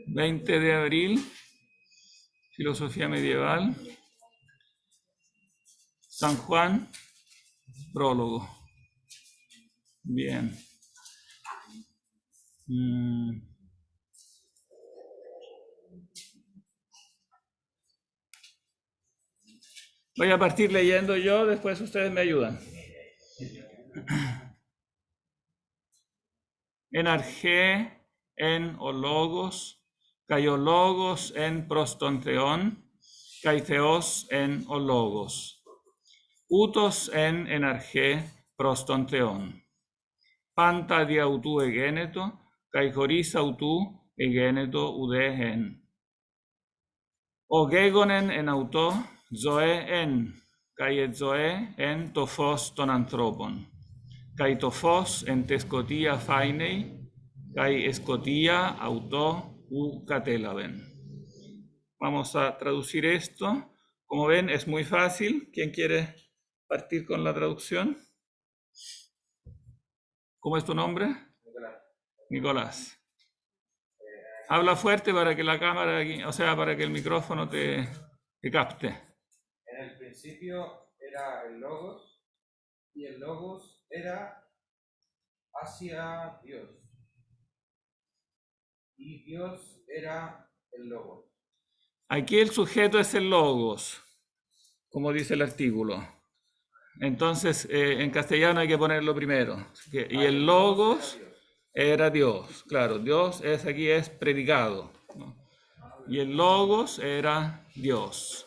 20 de abril, filosofía medieval, San Juan, prólogo. Bien. Voy a partir leyendo yo, después ustedes me ayudan. En argé, en o logos, kai o logos en prostontheon, kai theos en o logos. Utos en argé prostontheon. Panta di autu egeneto, kai choris autu egeneto ude en. O gegonen en auto, zoe en, kai et zoe en tophos ton anthropon. Kai tophos en tescotia fainei, kai escotia auto u catelaben. Vamos a traducir esto. Como ven, es muy fácil. ¿Quién quiere partir con la traducción? ¿Cómo es tu nombre? Nicolás. Habla fuerte para que la cámara, o sea, para que el micrófono te capte. En el principio era el Logos, y el Logos era hacia Dios, y Dios era el Logos. Aquí el sujeto es el logos, como dice el artículo. Entonces, en castellano hay que ponerlo primero. Y el logos era Dios. Claro, Dios aquí es predicado, ¿no? Y el logos era Dios.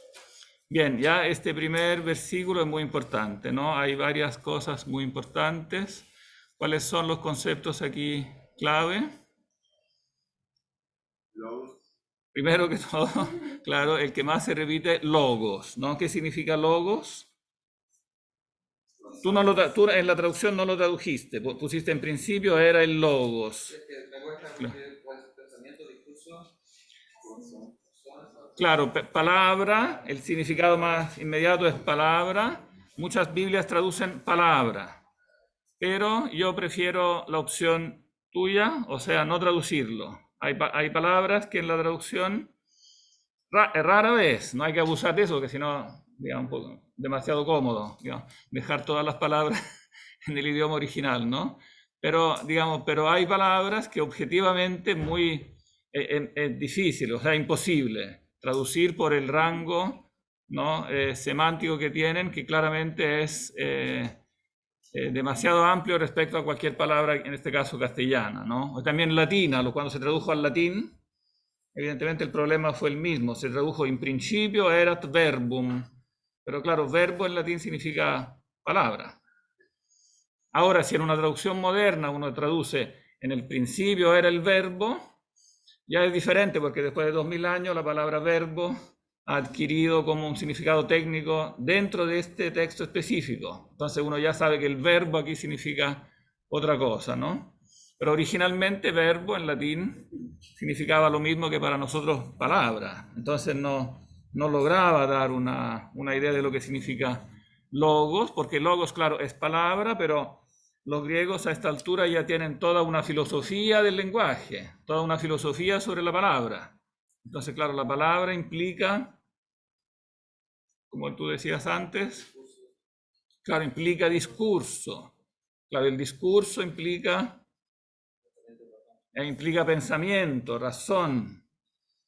Bien, ya este primer versículo es muy importante, ¿no? Hay varias cosas muy importantes. ¿Cuáles son los conceptos aquí clave? Logos. Primero que todo, claro, el que más se repite, logos, ¿no? ¿Qué significa logos? Tú en la traducción no lo tradujiste, pusiste en principio era el logos. Pensamiento, discurso. Claro, palabra, el significado más inmediato es palabra. Muchas Biblias traducen palabra, pero yo prefiero la opción tuya, o sea, no traducirlo. Hay palabras que en la traducción rara vez, no hay que abusar de eso, porque si no, digamos, demasiado cómodo, digamos, dejar todas las palabras en el idioma original, ¿no? Pero, digamos, pero hay palabras que objetivamente muy es difícil, o sea, imposible traducir por el rango, ¿no? Semántico que tienen, que claramente es demasiado amplio respecto a cualquier palabra, en este caso castellana, ¿no? O también latina, cuando se tradujo al latín, evidentemente el problema fue el mismo, se tradujo in principio erat verbum, pero claro, verbo en latín significa palabra. Ahora, si en una traducción moderna uno traduce en el principio era el verbo, ya es diferente porque después de 2000 años la palabra verbo ha adquirido como un significado técnico dentro de este texto específico. Entonces uno ya sabe que el verbo aquí significa otra cosa, ¿no? Pero originalmente verbo en latín significaba lo mismo que para nosotros palabra. Entonces no lograba dar una idea de lo que significa logos, porque logos, claro, es palabra, pero los griegos a esta altura ya tienen toda una filosofía del lenguaje, toda una filosofía sobre la palabra. Entonces, claro, la palabra implica, como tú decías antes, claro, implica discurso. Claro, el discurso implica pensamiento, razón.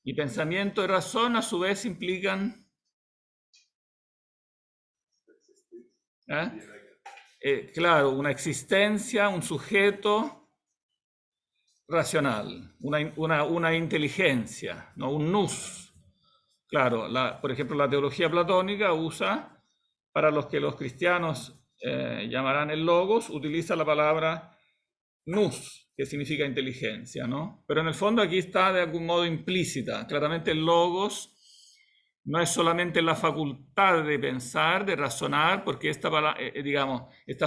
Y pensamiento y razón a su vez implican claro, una existencia, un sujeto racional, una inteligencia, ¿no? Un nous. Claro, por ejemplo, la teología platónica usa, para los que los cristianos llamarán el logos, utiliza la palabra nous, que significa inteligencia, ¿no? Pero en el fondo aquí está de algún modo implícita. Claramente el logos no es solamente la facultad de pensar, de razonar, porque esta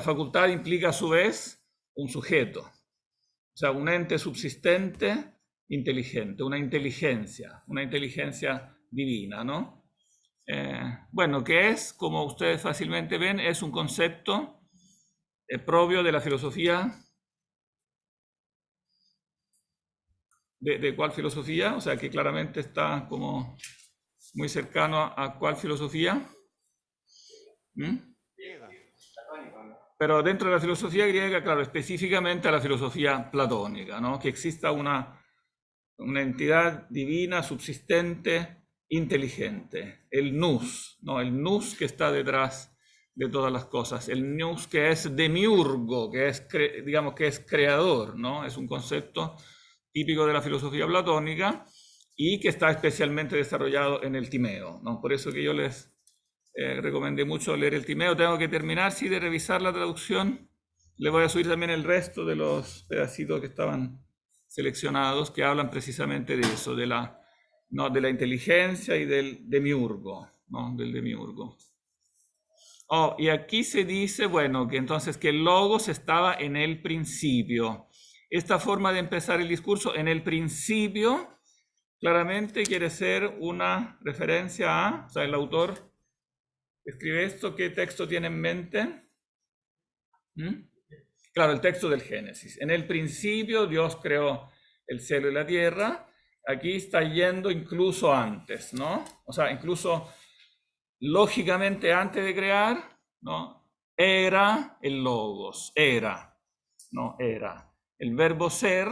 facultad implica a su vez un sujeto. O sea, un ente subsistente inteligente, una inteligencia divina, ¿no? Bueno, que es, como ustedes fácilmente ven, es un concepto propio de la filosofía ¿De cuál filosofía? O sea, que claramente está como muy cercano a cuál filosofía. ¿Mm? Griega. Platónico, ¿no? Pero dentro de la filosofía griega, claro, específicamente a la filosofía platónica, ¿no? Que exista una entidad divina, subsistente, inteligente, el nous, ¿no? El nous que está detrás de todas las cosas, el nous que es demiurgo, que es, digamos, que es creador, ¿no? Es un concepto típico de la filosofía platónica y que está especialmente desarrollado en el Timeo, ¿no? Por eso que yo les recomendé mucho leer el Timeo. Tengo que terminar, sí, de revisar la traducción. Le voy a subir también el resto de los pedacitos que estaban seleccionados, que hablan precisamente de eso, ¿no? De la inteligencia y del demiurgo, ¿no? Del demiurgo. Oh, y aquí se dice, bueno, que entonces que el logos estaba en el principio. Esta forma de empezar el discurso, en el principio, claramente quiere ser una referencia a, o sea, el autor escribe esto, ¿qué texto tiene en mente? Claro, el texto del Génesis. En el principio Dios creó el cielo y la tierra. Aquí está yendo incluso antes, ¿no? O sea, incluso lógicamente antes de crear, ¿no? Era el logos, era, ¿no? Era. El verbo ser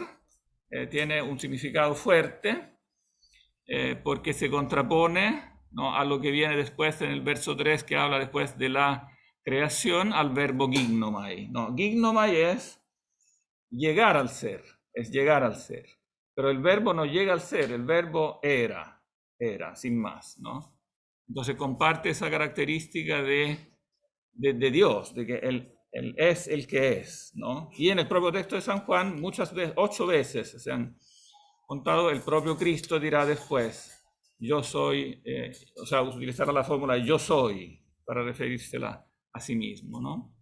tiene un significado fuerte porque se contrapone, ¿no? A lo que viene después en el verso 3 que habla después de la creación al verbo gignomai, ¿no? Gignomai es llegar al ser, es llegar al ser. Pero el verbo no llega al ser, el verbo era, sin más, ¿no? Entonces comparte esa característica de Dios, de que él es el que es, ¿no? Y en el propio texto de San Juan, muchas veces, 8 veces se han contado, el propio Cristo dirá después, yo soy, o sea, utilizará la fórmula yo soy para referírsela a sí mismo, ¿no?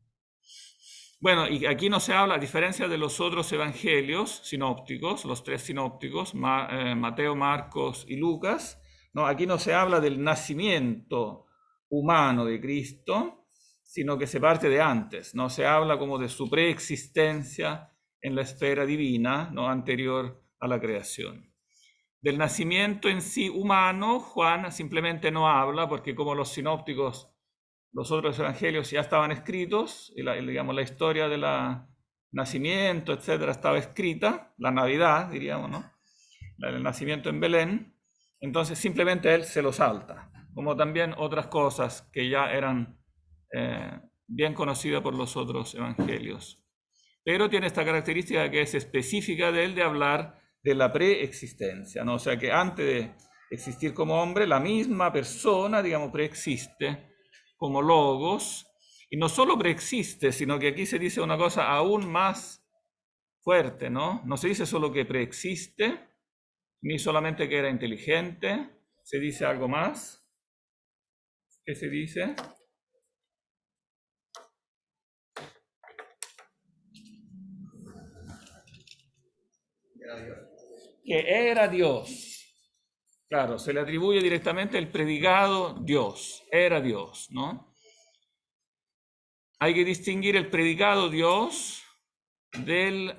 Bueno, y aquí no se habla, a diferencia de los otros evangelios sinópticos, los 3 sinópticos, Mateo, Marcos y Lucas, ¿no? Aquí no se habla del nacimiento humano de Cristo, sino que se parte de antes, ¿no? Se habla como de su preexistencia en la esfera divina, ¿no? Anterior a la creación. Del nacimiento en sí humano, Juan simplemente no habla, porque como los sinópticos, los otros evangelios ya estaban escritos, y digamos, la historia del nacimiento, etcétera, estaba escrita, la Navidad, diríamos, ¿no? El nacimiento en Belén, entonces simplemente él se lo salta, como también otras cosas que ya eran bien conocidas por los otros evangelios. Pero tiene esta característica que es específica de él de hablar de la preexistencia, ¿no? O sea que antes de existir como hombre, la misma persona, digamos, preexiste como logos, y no solo preexiste, sino que aquí se dice una cosa aún más fuerte, ¿no? No se dice solo que preexiste, ni solamente que era inteligente, se dice algo más. ¿Qué se dice? Era Dios. Que era Dios. Claro, se le atribuye directamente el predicado Dios, era Dios, ¿no? Hay que distinguir el predicado Dios del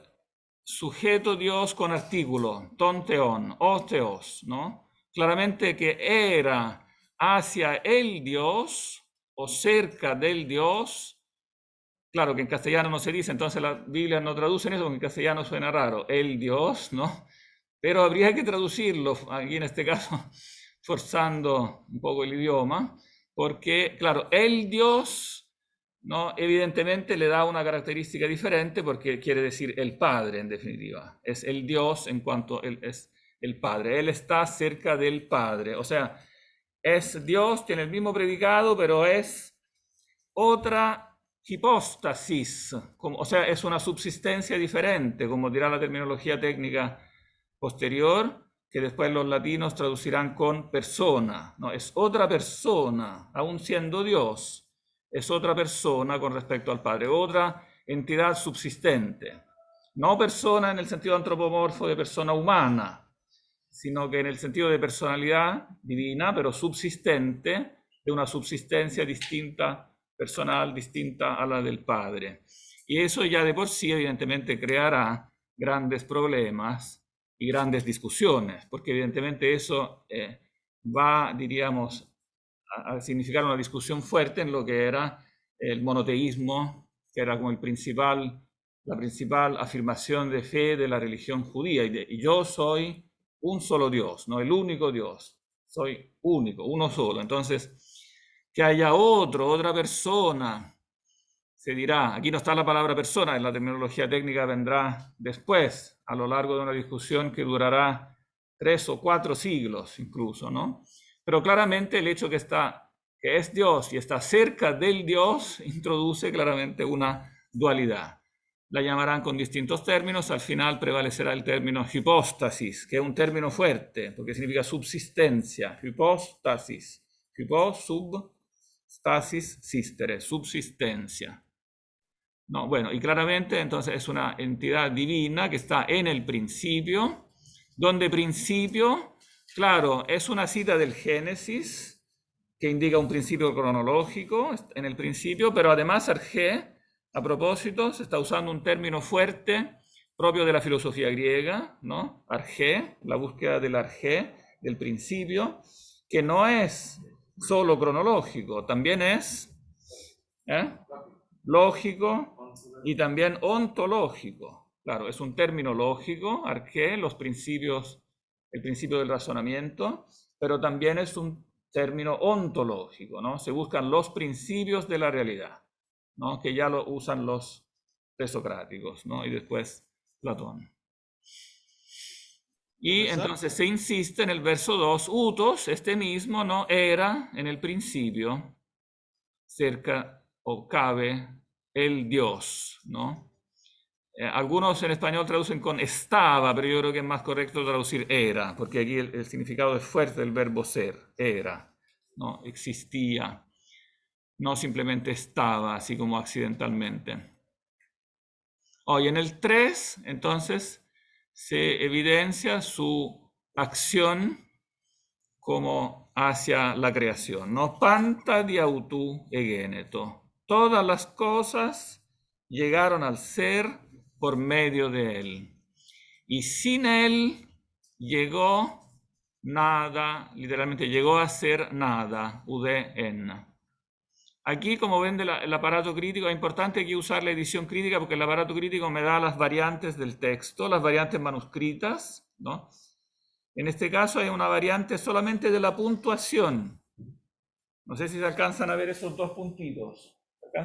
sujeto Dios con artículo, ton teon, o teos, ¿no? Claramente que era hacia el Dios o cerca del Dios. Claro que en castellano no se dice, entonces la Biblia no traduce eso porque en castellano suena raro, el Dios, ¿no? Pero habría que traducirlo, aquí en este caso, forzando un poco el idioma, porque, claro, el Dios, ¿no? Evidentemente le da una característica diferente porque quiere decir el Padre, en definitiva. Es el Dios en cuanto él es el Padre. Él está cerca del Padre. O sea, es Dios, tiene el mismo predicado, pero es otra hipóstasis, o sea, es una subsistencia diferente, como dirá la terminología técnica posterior, que después los latinos traducirán con persona, ¿no? Es otra persona, aún siendo Dios, es otra persona con respecto al Padre, otra entidad subsistente. No persona en el sentido antropomorfo de persona humana, sino que en el sentido de personalidad divina, pero subsistente, de una subsistencia distinta, personal, distinta a la del Padre. Y eso ya de por sí, evidentemente, creará grandes problemas y grandes discusiones, porque evidentemente eso va, diríamos, a significar una discusión fuerte en lo que era el monoteísmo, que era como la principal afirmación de fe de la religión judía. Y yo soy un solo Dios, no el único Dios, soy único, uno solo. Entonces, que haya otra persona, se dirá, aquí no está la palabra persona, en la terminología técnica vendrá después, a lo largo de una discusión que durará 3 o 4 siglos incluso, ¿no? Pero claramente el hecho que es Dios y está cerca del Dios introduce claramente una dualidad. La llamarán con distintos términos, al final prevalecerá el término hipóstasis, que es un término fuerte, porque significa subsistencia, hipóstasis, stasis sistere, subsistencia. No, bueno, y claramente entonces es una entidad divina que está en el principio, donde principio, claro, es una cita del Génesis que indica un principio cronológico en el principio, pero además arché, a propósito, se está usando un término fuerte propio de la filosofía griega, ¿no? Arché, la búsqueda del arché, del principio, que no es solo cronológico, también es lógico y también ontológico. Claro, es un término lógico, arché, los principios, el principio del razonamiento, pero también es un término ontológico, ¿no? Se buscan los principios de la realidad, ¿no? Que ya lo usan los presocráticos, ¿no? Y después Platón. Y entonces se insiste en el verso 2, utos, este mismo, ¿no? Era en el principio, cerca o cabe el Dios, ¿no? Algunos en español traducen con estaba, pero yo creo que es más correcto traducir era, porque aquí el significado es fuerte del verbo ser, era, ¿no? Existía, no simplemente estaba, así como accidentalmente. Y en el 3, entonces, se evidencia su acción como hacia la creación, ¿no? Panta diautu egeneto. Todas las cosas llegaron al ser por medio de él. Y sin él llegó nada, literalmente llegó a ser nada, en. Aquí, como ven el aparato crítico, es importante aquí usar la edición crítica porque el aparato crítico me da las variantes del texto, las variantes manuscritas, ¿no? En este caso hay una variante solamente de la puntuación. No sé si se alcanzan a ver esos dos puntitos. ¿Se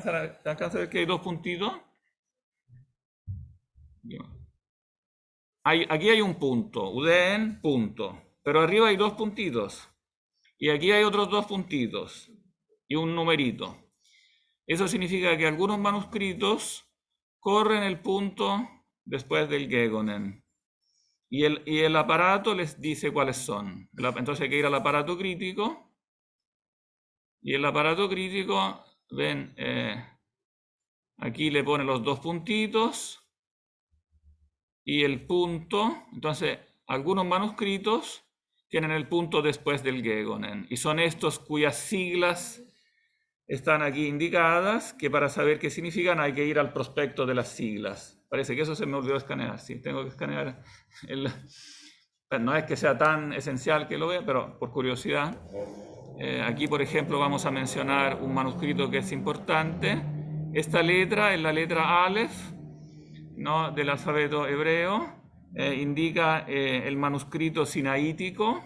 alcanza a ver que hay dos puntitos? Aquí hay un punto, uden, punto. Pero arriba hay dos puntitos. Y aquí hay otros dos puntitos. Y un numerito. Eso significa que algunos manuscritos corren el punto después del gegonen. Y el aparato les dice cuáles son. Entonces hay que ir al aparato crítico. Y el aparato crítico, ven, aquí le pone los dos puntitos y el punto. Entonces, algunos manuscritos tienen el punto después del gegonen. Y son estos cuyas siglas están aquí indicadas, que para saber qué significan hay que ir al prospecto de las siglas. Parece que eso se me olvidó escanear. Sí, tengo que escanear. No es que sea tan esencial que lo vea, pero por curiosidad. Aquí, por ejemplo, vamos a mencionar un manuscrito que es importante. Esta letra es la letra Aleph, ¿no? Del alfabeto hebreo. Indica el manuscrito sinaítico,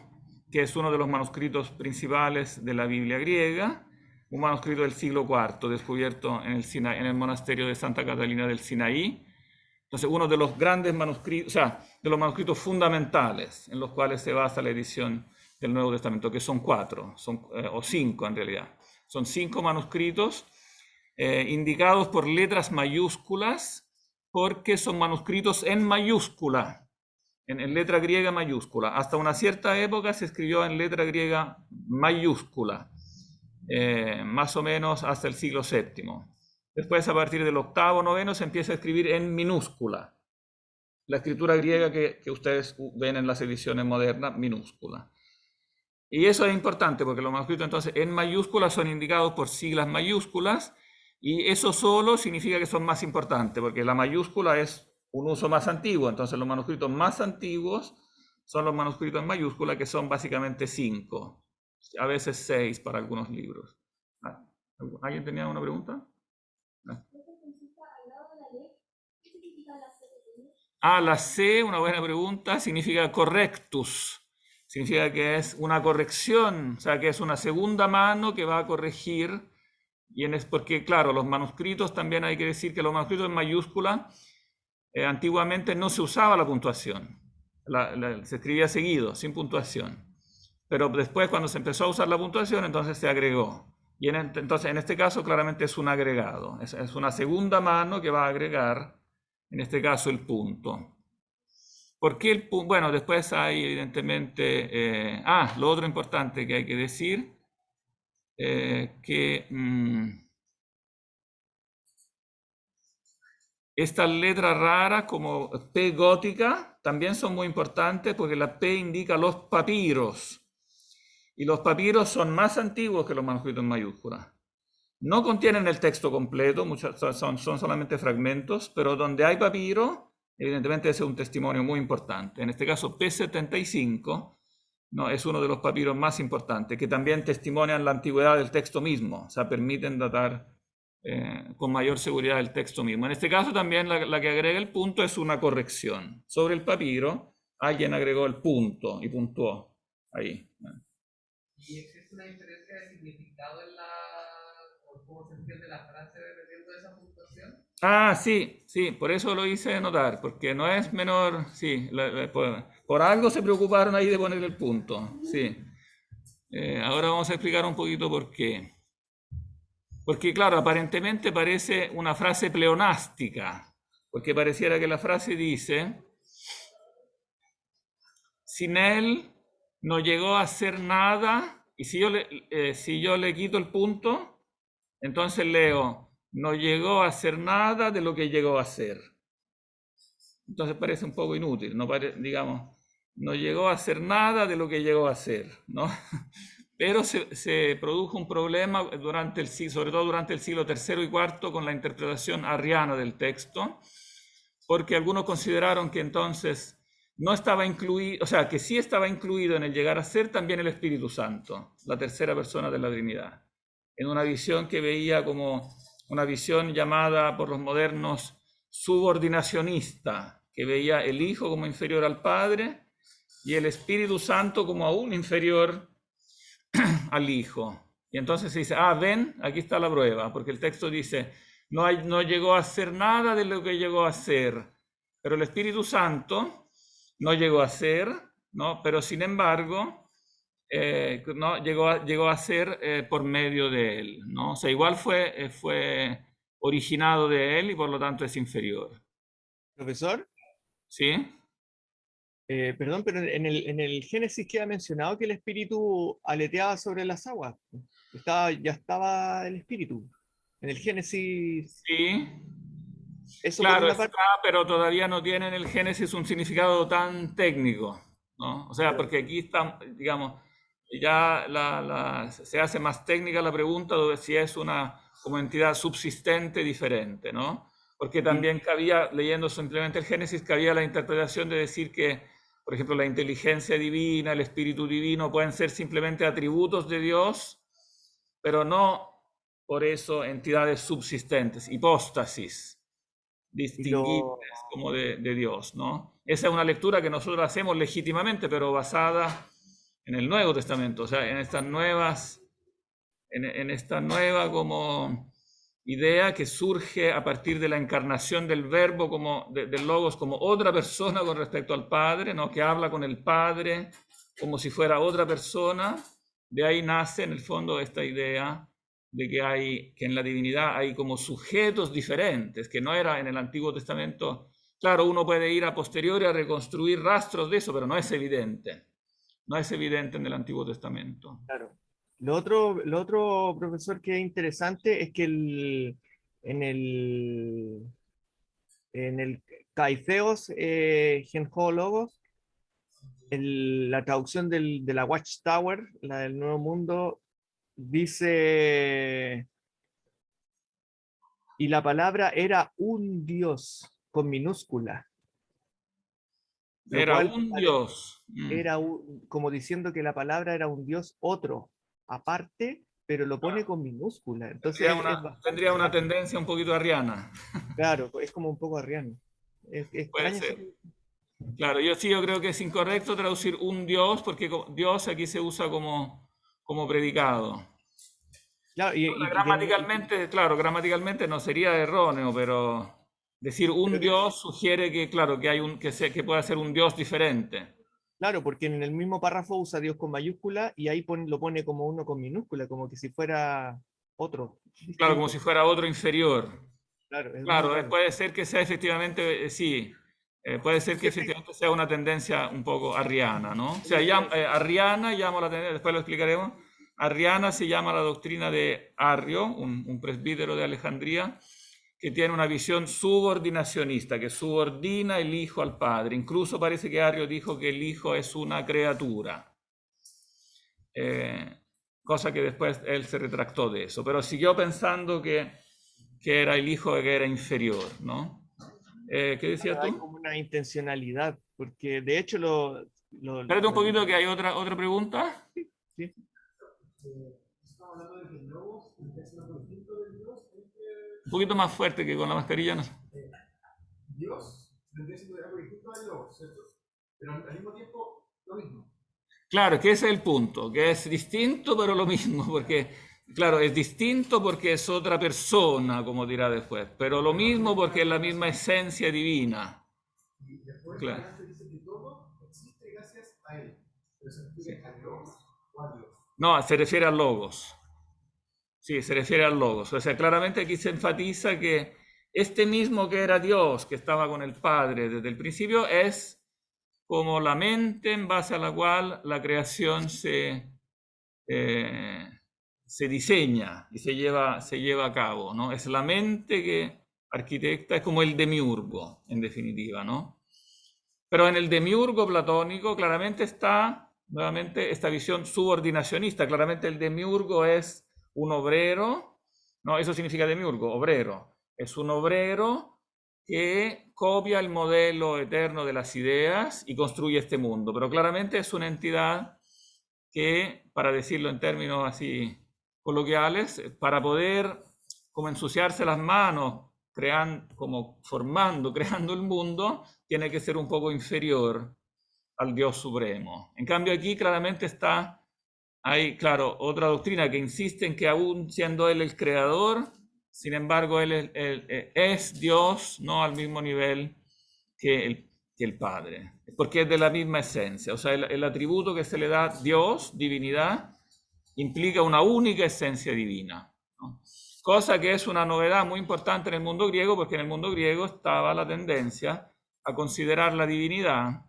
que es uno de los manuscritos principales de la Biblia griega. Un manuscrito del siglo IV, descubierto en el monasterio de Santa Catalina del Sinaí. Entonces, uno de los grandes manuscritos, o sea, de los manuscritos fundamentales en los cuales se basa la edición del Nuevo Testamento, que son 4, o 5 en realidad. Son 5 manuscritos indicados por letras mayúsculas, porque son manuscritos en mayúscula, en letra griega mayúscula. Hasta una cierta época se escribió en letra griega mayúscula. Más o menos hasta el siglo VII. Después, a partir del octavo, noveno, se empieza a escribir en minúscula. La escritura griega que ustedes ven en las ediciones modernas, minúscula. Y eso es importante porque los manuscritos entonces en mayúsculas son indicados por siglas mayúsculas y eso solo significa que son más importantes porque la mayúscula es un uso más antiguo. Entonces los manuscritos más antiguos son los manuscritos en mayúscula, que son básicamente 5, a veces 6 para algunos libros. ¿Alguien tenía una pregunta? La C, una buena pregunta, significa correctus. Significa que es una corrección, o sea, que es una segunda mano que va a corregir. Porque, claro, los manuscritos también hay que decir que los manuscritos en mayúscula, antiguamente no se usaba la puntuación. Se escribía seguido, sin puntuación. Pero después, cuando se empezó a usar la puntuación, entonces se agregó. Entonces, en este caso, claramente es un agregado. Es una segunda mano que va a agregar, en este caso, el punto. ¿Por qué el punto? Bueno, después hay, evidentemente... lo otro importante que hay que decir, que... estas letras raras como P gótica también son muy importantes porque la P indica los papiros. Y los papiros son más antiguos que los manuscritos en mayúsculas. No contienen el texto completo, son solamente fragmentos, pero donde hay papiro, evidentemente ese es un testimonio muy importante. En este caso, P75, ¿no? Es uno de los papiros más importantes, que también testimonian la antigüedad del texto mismo, o sea, permiten datar con mayor seguridad el texto mismo. En este caso también la que agrega el punto es una corrección. Sobre el papiro, alguien agregó el punto y puntuó ahí. ¿Y existe una diferencia de significado en o cómo se entiende la frase dependiendo de esa puntuación? Sí, por eso lo hice notar, porque no es menor, sí, por algo se preocuparon ahí de poner el punto, sí. Ahora vamos a explicar un poquito por qué. Porque, claro, aparentemente parece una frase pleonástica, porque pareciera que la frase dice, sin él no llegó a hacer nada, y si yo le quito el punto, entonces leo, no llegó a hacer nada de lo que llegó a hacer. Entonces parece un poco inútil, digamos, no llegó a hacer nada de lo que llegó a hacer, ¿no? Pero se produjo un problema sobre todo durante el siglo III y IV con la interpretación arriana del texto, porque algunos consideraron que entonces no estaba incluido, o sea, que sí estaba incluido en el llegar a ser también el Espíritu Santo, la tercera persona de la Trinidad, en una visión que veía como una visión llamada por los modernos subordinacionista, que veía el Hijo como inferior al Padre y el Espíritu Santo como aún inferior al Hijo. Y entonces se dice, ven, aquí está la prueba, porque el texto dice, no llegó a hacer nada de lo que llegó a ser, pero el Espíritu Santo no llegó a ser, ¿no? Pero sin embargo, no, llegó a ser por medio de él, ¿no? O sea, igual fue originado de él y por lo tanto es inferior. Profesor, ¿Sí? perdón, pero en el Génesis queda mencionado que el espíritu aleteaba sobre las aguas. Ya estaba el espíritu. En el Génesis, Sí. eso por Claro, una está, parte. pero todavía no tiene en el Génesis un significado tan técnico, ¿no? O sea, Claro. porque aquí está, digamos, ya se hace más técnica la pregunta de si es una como entidad subsistente diferente, ¿no? Porque también cabía, leyendo simplemente el Génesis, cabía la interpretación de decir que, por ejemplo, la inteligencia divina, el espíritu divino pueden ser simplemente atributos de Dios, pero no por eso entidades subsistentes, hipóstasis Y lo, distinguibles como de Dios, ¿no? Esa es una lectura que nosotros hacemos legítimamente, pero basada en el Nuevo Testamento, o sea, en estas nuevas, en esta nueva como idea que surge a partir de la encarnación del Verbo del Logos como otra persona con respecto al Padre, ¿no? Que habla con el Padre como si fuera otra persona. De ahí nace en el fondo esta idea de que en la divinidad hay como sujetos diferentes, que no era en el Antiguo Testamento. Claro, uno puede ir a posteriori a reconstruir rastros de eso, pero no es evidente. No es evidente en el Antiguo Testamento. claro. Lo otro, profesor, que es interesante es que en el, en el Caitheos Genjólogos, la traducción de la Watchtower, la del Nuevo Mundo, dice, y la palabra era un Dios. con minúscula, lo Era cual un Dios. era como diciendo que la palabra era un Dios otro, aparte, pero lo pone con minúscula. Entonces Tendría una tendencia un poquito arriana. claro, es como un poco arriano. Es Puede extraño. ser. Claro, yo creo que es incorrecto traducir un Dios porque Dios aquí se usa como predicado. Claro, Ahora, gramaticalmente, claro, gramaticalmente no sería erróneo, pero decir un pero Dios sugiere que, claro, que pueda ser un Dios diferente. claro, porque en el mismo párrafo usa Dios con mayúscula y ahí lo pone como uno con minúscula, como que si fuera otro, Claro, como distinto. si fuera otro inferior. Claro, es muy Claro, raro. puede ser que sea efectivamente, sí, puede ser que efectivamente sea una tendencia un poco arriana, ¿no? O sea, arriana llama la tendencia, después lo explicaremos. Arriana se llama la doctrina de Arrio, un presbítero de Alejandría, que tiene una visión subordinacionista, que subordina el Hijo al Padre. Incluso parece que Arrio dijo que el Hijo es una criatura. Cosa que después él se retractó de eso, pero siguió pensando que era el hijo que era inferior, ¿no? ¿Qué decías Hay tú? como una intencionalidad, porque de hecho Espérate un poquito que hay otra pregunta. sí. Estamos hablando de que el logos es algo distinto del Dios. Un poquito más fuerte que con la mascarilla. No sé. Dios vendría siendo algo distinto del logos, ¿cierto? Pero al mismo tiempo lo mismo. Claro, que ese es el punto, que es distinto pero lo mismo, porque, claro, es distinto porque es otra persona, como dirá después, pero lo mismo porque es la misma esencia divina. Y después Claro. adelante dice que todo existe gracias a Él. Pero se refiere a Dios o a Dios. No, se refiere al logos. Sí, se refiere al logos. O sea, claramente aquí se enfatiza que este mismo que era Dios, que estaba con el Padre desde el principio, es como la mente en base a la cual la creación se diseña y se lleva a cabo, ¿no? Es la mente que arquitecta, es como el demiurgo, en definitiva, ¿no? Pero en el demiurgo platónico claramente está nuevamente esta visión subordinacionista. Claramente el demiurgo es un obrero, no, eso significa demiurgo, obrero. Es un obrero que copia el modelo eterno de las ideas y construye este mundo. Pero claramente es una entidad que, para decirlo en términos así coloquiales, para poder como ensuciarse las manos, creando el mundo, tiene que ser un poco inferior al Dios Supremo. En cambio aquí claramente hay, claro, otra doctrina que insiste en que aún siendo Él el creador, sin embargo, Él es Dios, no al mismo nivel que el Padre, porque es de la misma esencia. O sea, el atributo que se le da a Dios, divinidad, implica una única esencia divina, ¿no? Cosa que es una novedad muy importante en el mundo griego, porque en el mundo griego estaba la tendencia a considerar la divinidad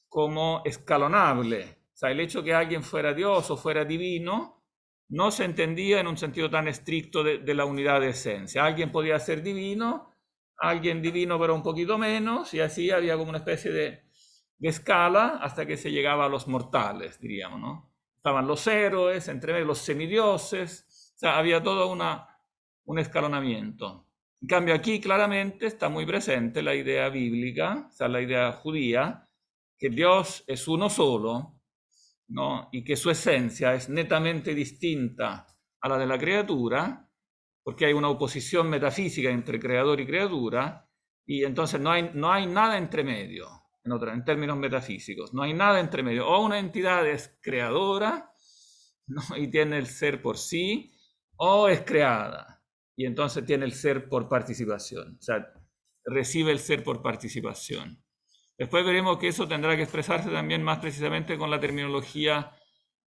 como escalonable. O sea, el hecho que alguien fuera Dios o fuera divino no se entendía en un sentido tan estricto de la unidad de esencia. Alguien podía ser divino, alguien divino pero un poquito menos, y así había como una especie de escala hasta que se llegaba a los mortales, diríamos, ¿no? Estaban los héroes, entre medio los semidioses, o sea, había todo un escalonamiento. En cambio aquí claramente está muy presente la idea bíblica, o sea, la idea judía, que Dios es uno solo, ¿no? Y que su esencia es netamente distinta a la de la criatura, porque hay una oposición metafísica entre creador y criatura, y entonces no hay nada entre medio, en términos metafísicos, no hay nada entre medio. O una entidad es creadora, ¿no? Y tiene el ser por sí, o es creada, y entonces tiene el ser por participación, o sea, recibe el ser por participación. Después veremos que eso tendrá que expresarse también más precisamente con la terminología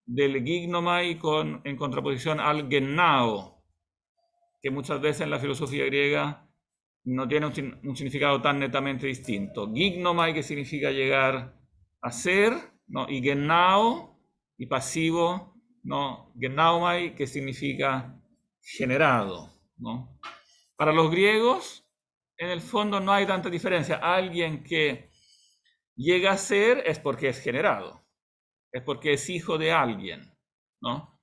del gignomai en contraposición al gennao, que muchas veces en la filosofía griega no tiene un significado tan netamente distinto. Gignomai, que significa llegar a ser, ¿no? Y gennao, y pasivo, ¿no? Gennaomai, que significa generado, ¿no? Para los griegos, en el fondo no hay tanta diferencia. Alguien que llega a ser es porque es generado, es porque es hijo de alguien, ¿no?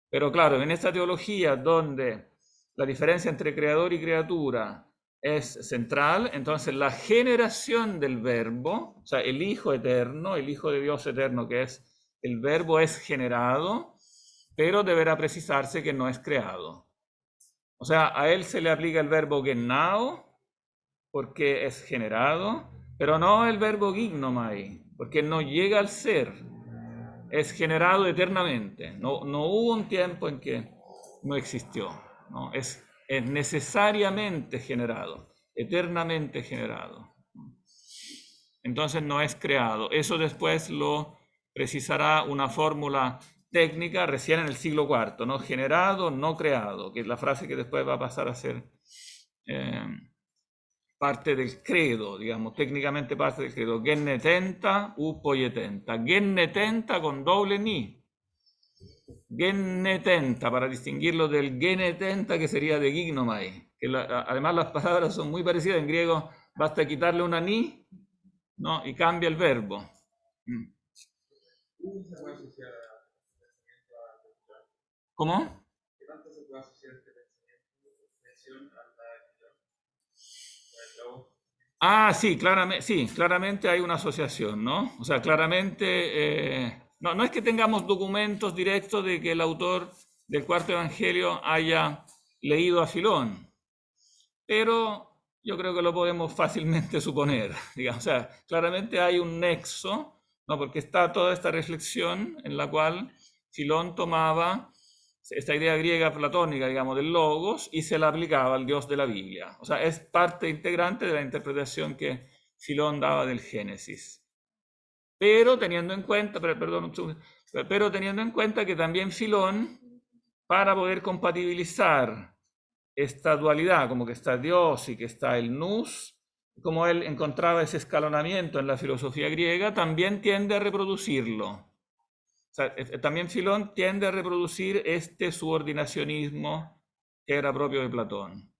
Pero claro, en esta teología donde la diferencia entre creador y criatura es central. Entonces la generación del verbo, o sea, el Hijo eterno, el Hijo de Dios eterno que es el verbo, es generado, pero deberá precisarse que no es creado. O sea, a él se le aplica el verbo gennao, porque es generado, pero no el verbo gignomai, porque no llega al ser, es generado eternamente. No hubo un tiempo en que no existió, ¿no? Es necesariamente generado, eternamente generado. Entonces no es creado. Eso después lo precisará una fórmula técnica recién en el siglo IV, ¿no? Generado, no creado, que es la frase que después va a pasar a ser parte del credo, digamos, técnicamente parte del credo. Gennetenta u poietenta. Gennetenta con doble ni. Gennetenta, para distinguirlo del genetenta, que sería de gignomai. Además las palabras son muy parecidas. En griego basta quitarle una ni, ¿no? Y cambia el verbo. ¿Cómo? ¿Qué tanto se puede asociar este pensamiento a la logo? Ah, sí, claramente hay una asociación, ¿no? O sea, claramente, no es que tengamos documentos directos de que el autor del cuarto evangelio haya leído a Filón, pero yo creo que lo podemos fácilmente suponer, digamos. O sea, claramente hay un nexo, ¿no? Porque está toda esta reflexión en la cual Filón tomaba esta idea griega platónica, digamos, del logos, y se la aplicaba al Dios de la Biblia. O sea, es parte integrante de la interpretación que Filón daba del Génesis. Pero teniendo en cuenta, pero teniendo en cuenta que también Filón, para poder compatibilizar esta dualidad, como que está Dios y que está el nous, como él encontraba ese escalonamiento en la filosofía griega, también tiende a reproducirlo. O sea, también Filón tiende a reproducir este subordinacionismo que era propio de Platón.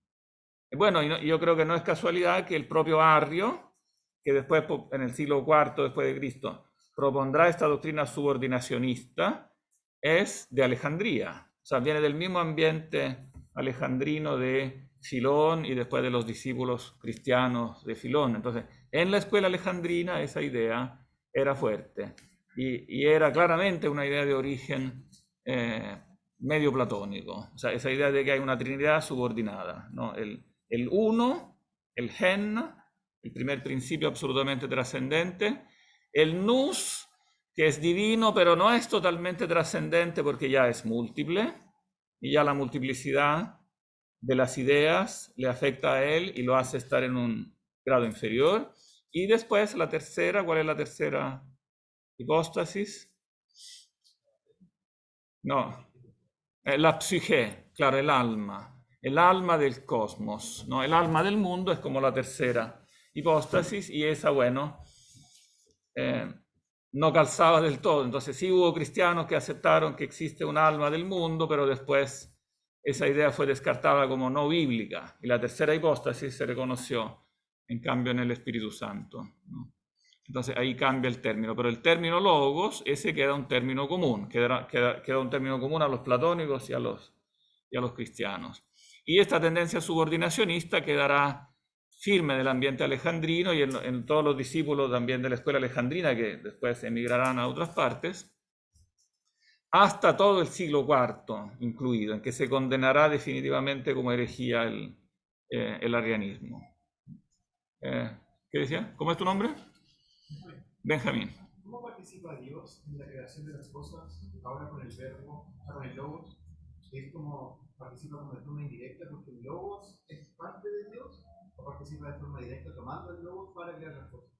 Bueno, yo creo que no es casualidad que el propio Arrio, que después, en el siglo IV después de Cristo, propondrá esta doctrina subordinacionista, es de Alejandría. O sea, viene del mismo ambiente alejandrino de Filón y después de los discípulos cristianos de Filón. Entonces, en la escuela alejandrina esa idea era fuerte. Y era claramente una idea de origen medio platónico. O sea, esa idea de que hay una trinidad subordinada, ¿no? El uno, el gen, el primer principio absolutamente trascendente, el nous, que es divino, pero no es totalmente trascendente porque ya es múltiple, y ya la multiplicidad de las ideas le afecta a él y lo hace estar en un grado inferior. Y después la tercera, ¿cuál es la tercera hipóstasis? No, la psique, claro, el alma del cosmos, ¿no? El alma del mundo es como la tercera hipóstasis, y esa, bueno, no calzaba del todo. Entonces sí hubo cristianos que aceptaron que existe un alma del mundo, pero después esa idea fue descartada como no bíblica, y la tercera hipóstasis se reconoció, en cambio, en el Espíritu Santo, ¿no? Entonces ahí cambia el término, pero el término logos, ese queda un término común, queda un término común a los platónicos y a los cristianos. Y esta tendencia subordinacionista quedará firme en el ambiente alejandrino y en todos los discípulos también de la escuela alejandrina, que después emigrarán a otras partes, hasta todo el siglo IV incluido, en que se condenará definitivamente como herejía el arrianismo. ¿Qué decía? ¿Cómo es tu nombre? Benjamín. ¿Cómo participa Dios en la creación de las cosas ahora con el verbo, con el logos? ¿Es como participa como de forma indirecta porque el logos es parte de Dios? ¿O participa de forma directa tomando el logos para crear las cosas?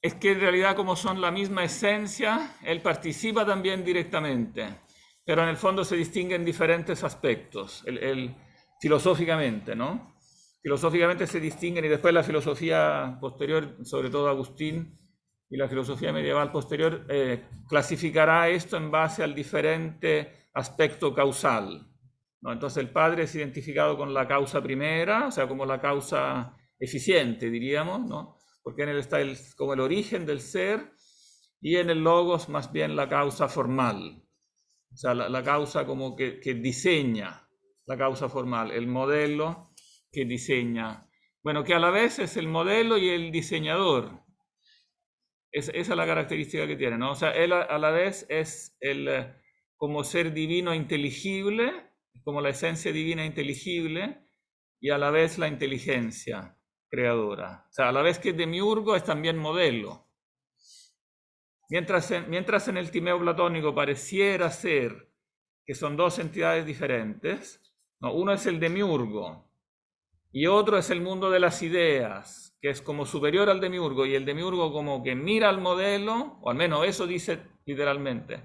Es que en realidad, como son la misma esencia, él participa también directamente, pero en el fondo se distinguen diferentes aspectos, filosóficamente, ¿no? Filosóficamente se distinguen, y después la filosofía posterior, sobre todo Agustín, y la filosofía medieval posterior, clasificará esto en base al diferente aspecto causal, ¿no? Entonces el Padre es identificado con la causa primera, o sea, como la causa eficiente, diríamos, ¿no? Porque en él está como el origen del ser, y en el logos más bien la causa formal, o sea, la causa como que diseña la causa formal, el modelo que diseña. Bueno, que a la vez es el modelo y el diseñador. Esa es la característica que tiene, ¿no? O sea, él a la vez es el como ser divino inteligible, como la esencia divina inteligible, y a la vez la inteligencia creadora. O sea, a la vez que es demiurgo, es también modelo. Mientras en el Timeo platónico pareciera ser que son dos entidades diferentes, ¿no? Uno es el demiurgo y otro es el mundo de las ideas, que es como superior al demiurgo, y el demiurgo como que mira al modelo, o al menos eso dice literalmente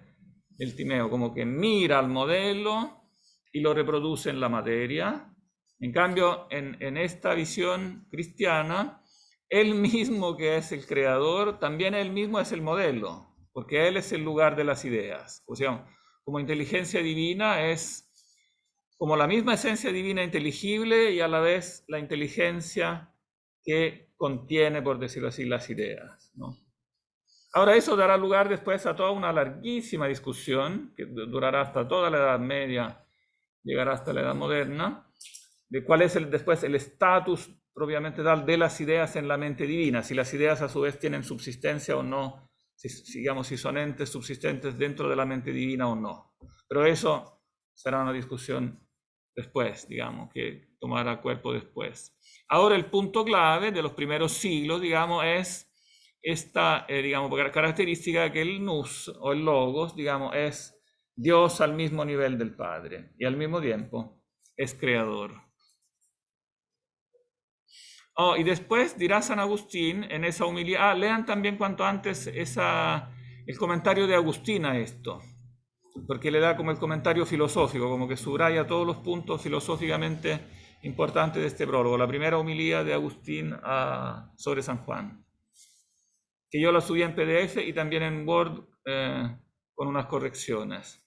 el Timeo, como que mira al modelo y lo reproduce en la materia. En cambio, en esta visión cristiana, él mismo, que es el creador, también él mismo es el modelo, porque él es el lugar de las ideas. O sea, como inteligencia divina es como la misma esencia divina inteligible y a la vez la inteligencia que contiene, por decirlo así, las ideas, ¿no? Ahora, eso dará lugar después a toda una larguísima discusión que durará hasta toda la Edad Media, llegará hasta la Edad Moderna, de cuál es después el estatus propiamente tal de las ideas en la mente divina, si las ideas a su vez tienen subsistencia o no, si son entes subsistentes dentro de la mente divina o no. Pero eso será una discusión después, digamos, que tomará cuerpo después. Ahora, el punto clave de los primeros siglos, digamos, es esta, característica que el nous o el logos, digamos, es Dios al mismo nivel del Padre y al mismo tiempo es creador. Y después dirá San Agustín en esa humildad, lean también cuanto antes el comentario de Agustín a esto, porque le da como el comentario filosófico, como que subraya todos los puntos filosóficamente importantes de este prólogo, la primera humildad de Agustín sobre San Juan, que yo la subí en PDF y también en Word con unas correcciones.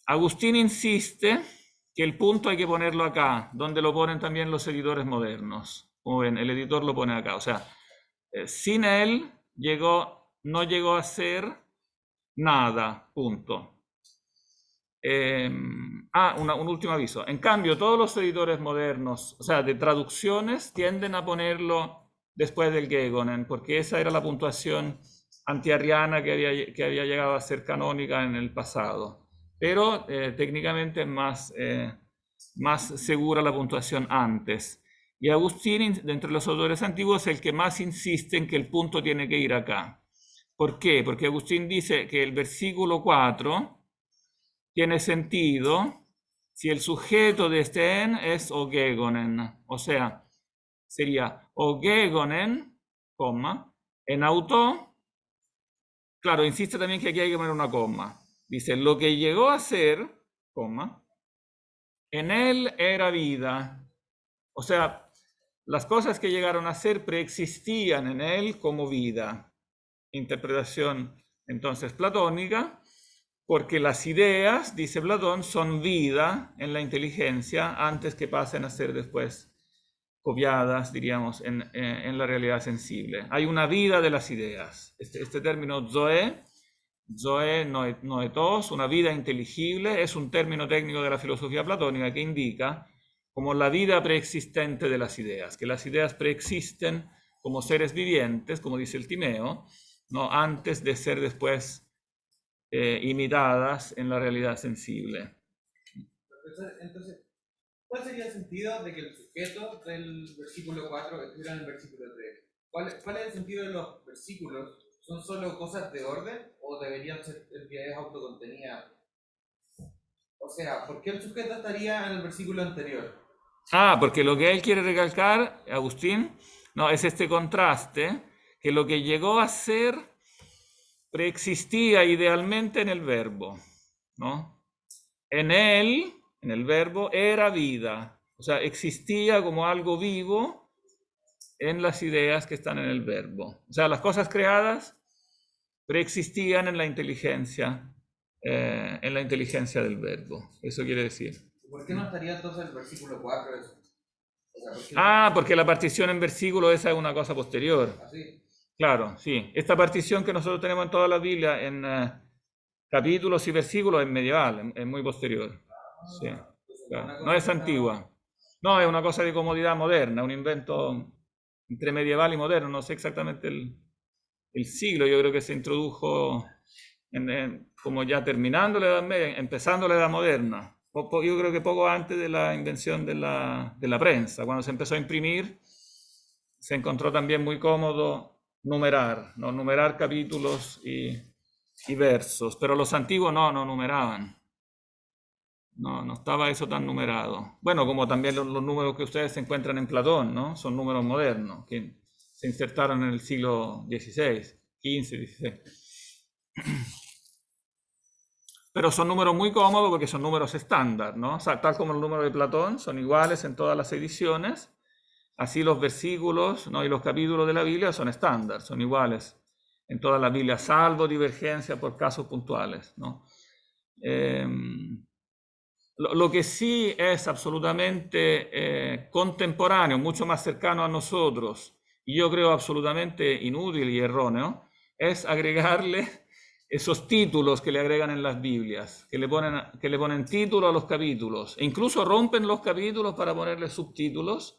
Agustín insiste que el punto hay que ponerlo acá, donde lo ponen también los editores modernos. Como ven, el editor lo pone acá. O sea, sin él no llegó a ser nada, punto. Un último aviso. En cambio, todos los editores modernos, o sea, de traducciones, tienden a ponerlo después del Gegonen, porque esa era la puntuación antiarriana que había llegado a ser canónica en el pasado. Pero técnicamente es más segura la puntuación antes. Y Agustín, de entre los autores antiguos, es el que más insiste en que el punto tiene que ir acá. ¿Por qué? Porque Agustín dice que el versículo 4 tiene sentido si el sujeto de este en es ogegonen. O sea, sería ogegonen, coma, en auto. Claro, insiste también que aquí hay que poner una coma. Dice, lo que llegó a ser, coma, en él era vida. O sea, las cosas que llegaron a ser preexistían en él como vida. Interpretación entonces platónica, porque las ideas, dice Platón, son vida en la inteligencia antes que pasen a ser después copiadas, diríamos, en la realidad sensible. Hay una vida de las ideas. Este término zoe, noetos, una vida inteligible, es un término técnico de la filosofía platónica que indica como la vida preexistente de las ideas, que las ideas preexisten como seres vivientes, como dice el Timeo, ¿no? Antes de ser después imitadas en la realidad sensible. Profesor, entonces, ¿cuál sería el sentido de que el sujeto del versículo 4 estuviera en el versículo 3? ¿Cuál es el sentido de los versículos? ¿Son solo cosas de orden o deberían ser entidades autocontenidas? O sea, ¿por qué el sujeto estaría en el versículo anterior? Porque lo que él quiere recalcar, Agustín, no, es este contraste, que lo que llegó a ser preexistía idealmente en el verbo, ¿no? En él, en el verbo, era vida, o sea, existía como algo vivo en las ideas que están en el verbo. O sea, las cosas creadas preexistían en la inteligencia del verbo. Eso quiere decir. ¿Por qué no estaría entonces el versículo 4 eso? O sea, porque la partición en versículo esa es una cosa posterior. ¿así? Claro, sí. Esta partición que nosotros tenemos en toda la Biblia en capítulos y versículos es medieval, es muy posterior. Sí. Entonces Claro, no es antigua. No, es una cosa de comodidad moderna, un invento entre medieval y moderno. No sé exactamente el siglo, yo creo que se introdujo como ya terminando la Edad Media, empezando la Edad Moderna. Yo creo que poco antes de la invención de la prensa, cuando se empezó a imprimir, se encontró también muy cómodo numerar, ¿no? Numerar capítulos y versos, pero los antiguos no numeraban. No estaba eso tan numerado. Bueno, como también los números que ustedes encuentran en Platón, ¿no? Son números modernos, que se insertaron en el siglo XVI, XV, XVI. Pero son números muy cómodos porque son números estándar, ¿no? O sea, tal como el número de Platón, son iguales en todas las ediciones. Así los versículos, ¿no? Y los capítulos de la Biblia son estándar, son iguales en toda la Biblia, salvo divergencia por casos puntuales, ¿no? Lo que sí es absolutamente contemporáneo, mucho más cercano a nosotros, y yo creo absolutamente inútil y erróneo, es agregarle esos títulos que le agregan en las Biblias, que le ponen título a los capítulos, e incluso rompen los capítulos para ponerle subtítulos.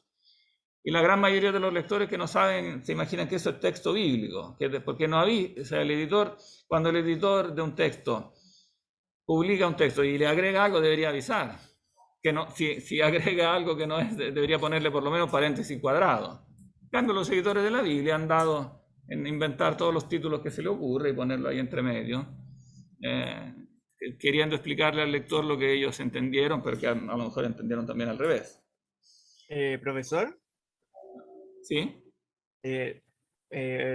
Y la gran mayoría de los lectores que no saben, se imaginan que eso es texto bíblico, porque no había, o sea, cuando el editor de un texto publica un texto y le agrega algo, debería avisar. Que no, si agrega algo que no es, debería ponerle por lo menos paréntesis cuadrado. En cambio, los editores de la Biblia han dado en inventar todos los títulos que se le ocurre y ponerlo ahí entre medio, queriendo explicarle al lector lo que ellos entendieron, pero que a lo mejor entendieron también al revés. Profesor, ¿Sí?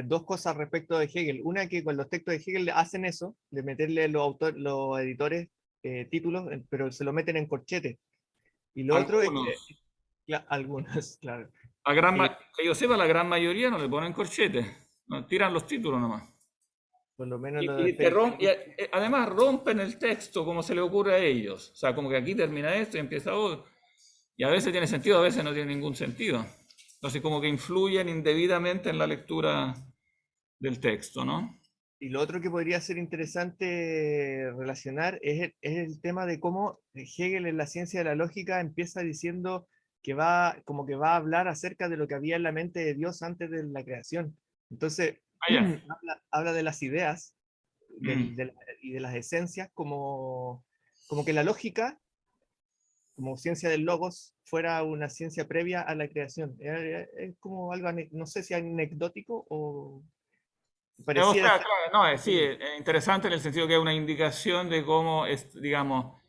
dos cosas respecto de Hegel. Una, que con los textos de Hegel hacen eso, de meterle los editores títulos, pero se lo meten en corchete. Y lo otro es que algunos, claro. Que yo sepa, la gran mayoría no le ponen corchete, no, tiran los títulos nomás. Por lo menos además rompen el texto como se le ocurre a ellos. O sea, como que aquí termina esto y empieza otro. Y a veces tiene sentido, a veces no tiene ningún sentido. Entonces, como que influyen indebidamente en la lectura del texto, ¿no? Y lo otro que podría ser interesante relacionar es el tema de cómo Hegel en la ciencia de la lógica empieza diciendo que va a hablar acerca de lo que había en la mente de Dios antes de la creación. Entonces, habla de las ideas y de las esencias como que la lógica, como ciencia del logos, fuera una ciencia previa a la creación. Es como algo, no sé si anecdótico o pareciera... Claro, no, sí, es interesante en el sentido que es una indicación de cómo, digamos,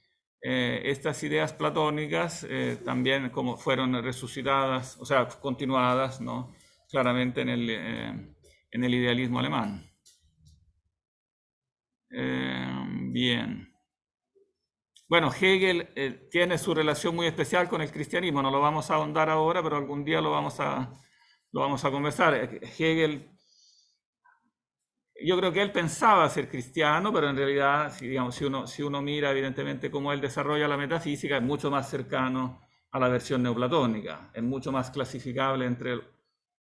estas ideas platónicas también como fueron resucitadas, o sea, continuadas, ¿no? Claramente en el idealismo alemán. Bien. Bueno, Hegel tiene su relación muy especial con el cristianismo, no lo vamos a ahondar ahora, pero algún día lo vamos a conversar. Hegel, yo creo que él pensaba ser cristiano, pero en realidad, si uno mira evidentemente cómo él desarrolla la metafísica, es mucho más cercano a la versión neoplatónica, es mucho más clasificable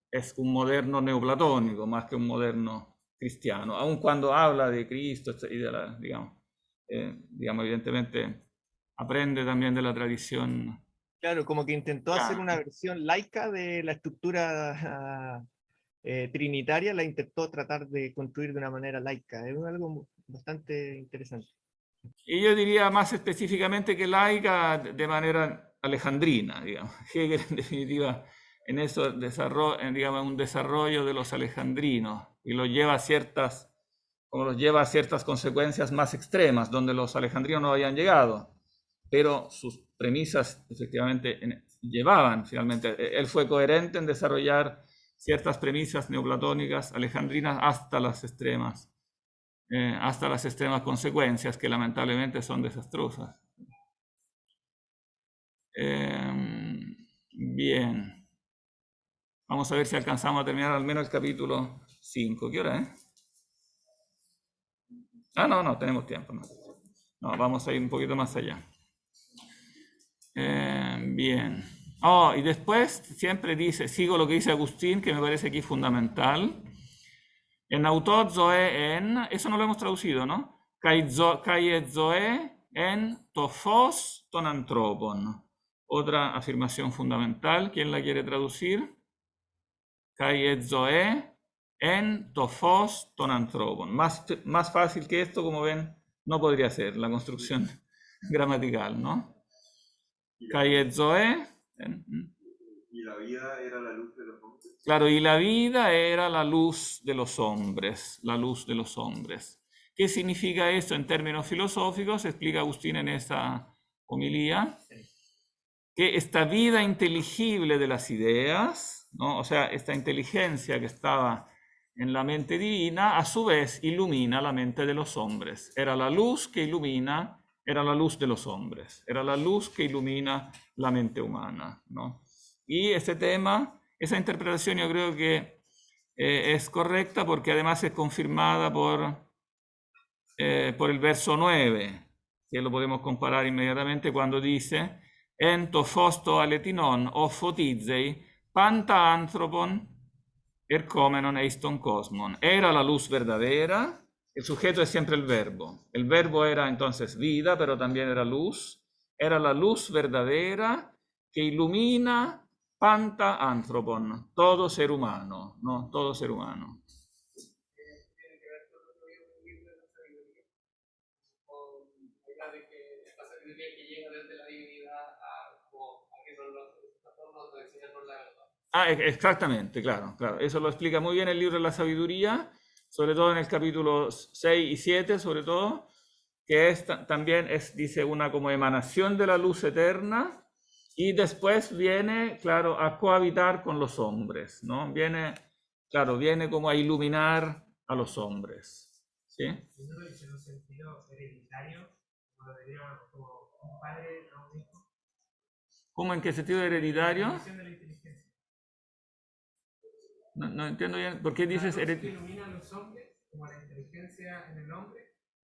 es un moderno neoplatónico más que un moderno cristiano, aun cuando habla de Cristo y de la, digamos, evidentemente aprende también de la tradición. Claro, como que intentó hacer una versión laica de la estructura trinitaria, la intentó tratar de construir de una manera laica. Es algo bastante interesante. Y yo diría más específicamente que laica de manera alejandrina, digamos. Hegel, en definitiva, en eso digamos, un desarrollo de los alejandrinos y los lleva a ciertas consecuencias más extremas, donde los alejandrinos no habían llegado, pero sus premisas efectivamente llevaban finalmente. Él fue coherente en desarrollar ciertas premisas neoplatónicas alejandrinas hasta las extremas consecuencias que lamentablemente son desastrosas. Bien. Vamos a ver si alcanzamos a terminar al menos el capítulo 5. ¿Qué hora es? No, tenemos tiempo. No, vamos a ir un poquito más allá. Bien. Y después siempre sigo lo que dice Agustín, que me parece aquí fundamental. En auto zoe en, eso no lo hemos traducido, ¿no? Kai zoe en to phos ton anthropon. Otra afirmación fundamental, ¿quién la quiere traducir? Kai et zoe en to phos ton anthropon. Más fácil que esto, como ven, no podría ser la construcción gramatical, ¿no? Kai et zoe. Y la vida era la luz de los hombres. Claro, y la vida era la luz de los hombres, la luz de los hombres. ¿Qué significa esto en términos filosóficos? Explica Agustín en esa homilía, que esta vida inteligible de las ideas, ¿no? O sea, esta inteligencia que estaba en la mente divina, a su vez ilumina la mente de los hombres. Era la luz que ilumina, era la luz de los hombres, era la luz que ilumina la mente humana, ¿no? Y este tema, esa interpretación yo creo que es correcta porque además es confirmada por el verso 9, que lo podemos comparar inmediatamente cuando dice en to fosto aletinon o fotizei panta anthropon ercomenon eiston cosmon. Era la luz verdadera, el sujeto es siempre el verbo era entonces vida, pero también era luz, era la luz verdadera que ilumina panta anthropon, todo ser humano, ¿no? Todo ser humano. Tiene que ver con lo que vimos en el libro de la sabiduría, con la de que esta sabiduría que llega desde la divinidad a que nos lo enseñarnos la verdad. Exactamente, claro. Eso lo explica muy bien el libro de la sabiduría, sobre todo en el capítulo 6 y 7, sobre todo, que también dice, una como emanación de la luz eterna, y después viene, claro, a cohabitar con los hombres, ¿no? Viene como a iluminar a los hombres, ¿sí? ¿No lo dice en un sentido hereditario, como lo diría como un padre a un hijo? ¿Cómo, en qué sentido hereditario? La división de la inteligencia. No entiendo bien, ¿por qué dices La luz que hereditario? ilumina a los hombres, como la inteligencia en el hombre,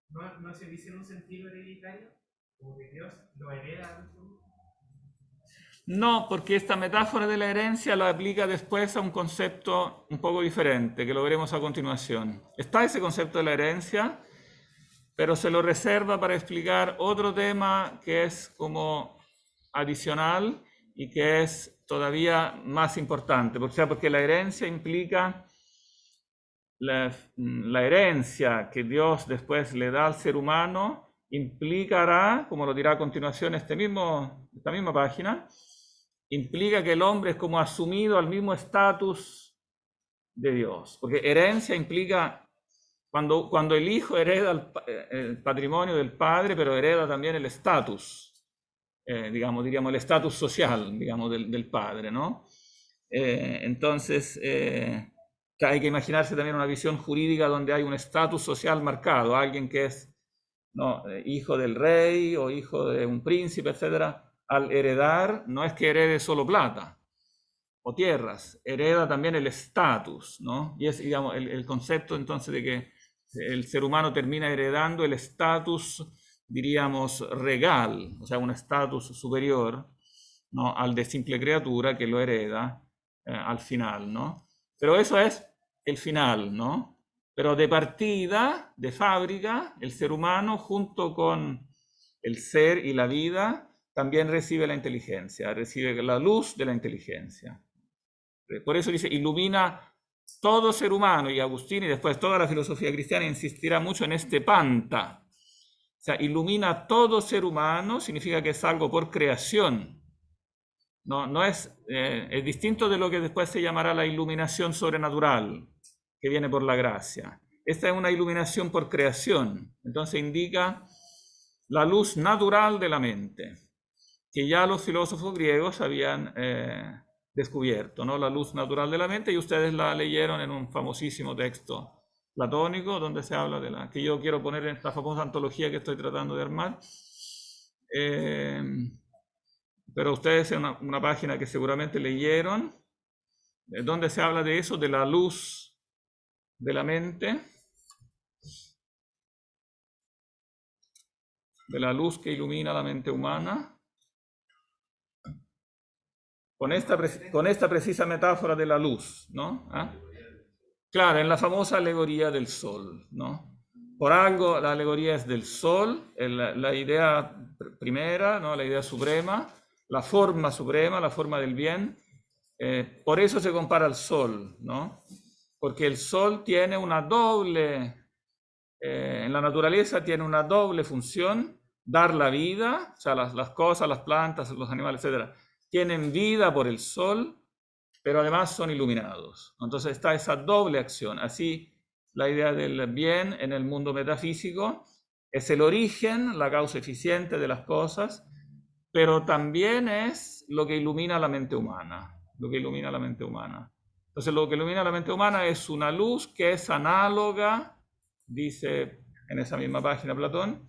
no se dice en un sentido hereditario, como que Dios lo hereda a los hombres. No, porque esta metáfora de la herencia la aplica después a un concepto un poco diferente, que lo veremos a continuación. Está ese concepto de la herencia, pero se lo reserva para explicar otro tema que es como adicional y que es todavía más importante. Porque la herencia implica la herencia que Dios después le da al ser humano, implicará, como lo dirá a continuación esta misma página, implica que el hombre es como asumido al mismo estatus de Dios. Porque herencia implica cuando el hijo hereda el patrimonio del padre, pero hereda también el estatus, diríamos el estatus social, del padre, ¿no? Entonces, hay que imaginarse también una visión jurídica donde hay un estatus social marcado, alguien que es hijo del rey o hijo de un príncipe, etcétera. Al heredar, no es que herede solo plata o tierras, hereda también el estatus, ¿no? Y es, el concepto entonces de que el ser humano termina heredando el estatus, diríamos, regal, o sea, un estatus superior, ¿no? Al de simple criatura que lo hereda al final, ¿no? Pero eso es el final, ¿no? Pero de partida, de fábrica, el ser humano junto con el ser y la vida también recibe la inteligencia, recibe la luz de la inteligencia. Por eso dice, ilumina todo ser humano, y Agustín y después toda la filosofía cristiana insistirá mucho en este panta. O sea, ilumina todo ser humano, significa que es algo por creación. No es distinto de lo que después se llamará la iluminación sobrenatural, que viene por la gracia. Esta es una iluminación por creación, entonces indica la luz natural de la mente, que ya los filósofos griegos habían descubierto, ¿no? La luz natural de la mente, y ustedes la leyeron en un famosísimo texto platónico, donde se habla que yo quiero poner en esta famosa antología que estoy tratando de armar. Pero ustedes en una página que seguramente leyeron, donde se habla de eso, de la luz de la mente, de la luz que ilumina la mente humana, con esta precisa metáfora de la luz, ¿no? ¿Ah? Claro, en la famosa alegoría del sol, ¿no? Por algo la alegoría es del sol, la idea primera, ¿no? La idea suprema, la forma del bien. Por eso se compara al sol, ¿no? Porque el sol tiene una doble, en la naturaleza tiene una doble función: dar la vida, o sea, las cosas, las plantas, los animales, etcétera, tienen vida por el sol, pero además son iluminados. Entonces está esa doble acción. Así, la idea del bien en el mundo metafísico es el origen, la causa eficiente de las cosas, pero también es lo que ilumina la mente humana. Lo que ilumina la mente humana. Entonces, lo que ilumina la mente humana es una luz que es análoga, dice en esa misma página Platón,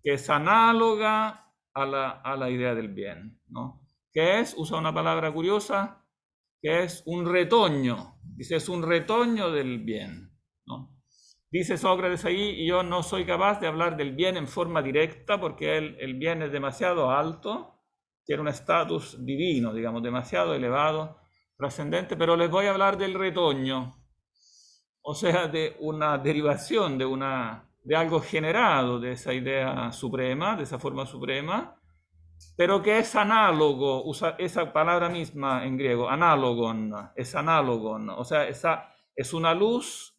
que es análoga a la idea del bien, ¿no? Que es, usa una palabra curiosa, que es un retoño. Dice, es un retoño del bien, ¿no? Dice Sócrates ahí, y yo no soy capaz de hablar del bien en forma directa porque el bien es demasiado alto, tiene un estatus divino, digamos, demasiado elevado, trascendente, pero les voy a hablar del retoño, o sea, de una derivación, de algo generado de esa idea suprema, de esa forma suprema, pero que es análogo, usa esa palabra misma en griego, análogon, es análogon, o sea, es una luz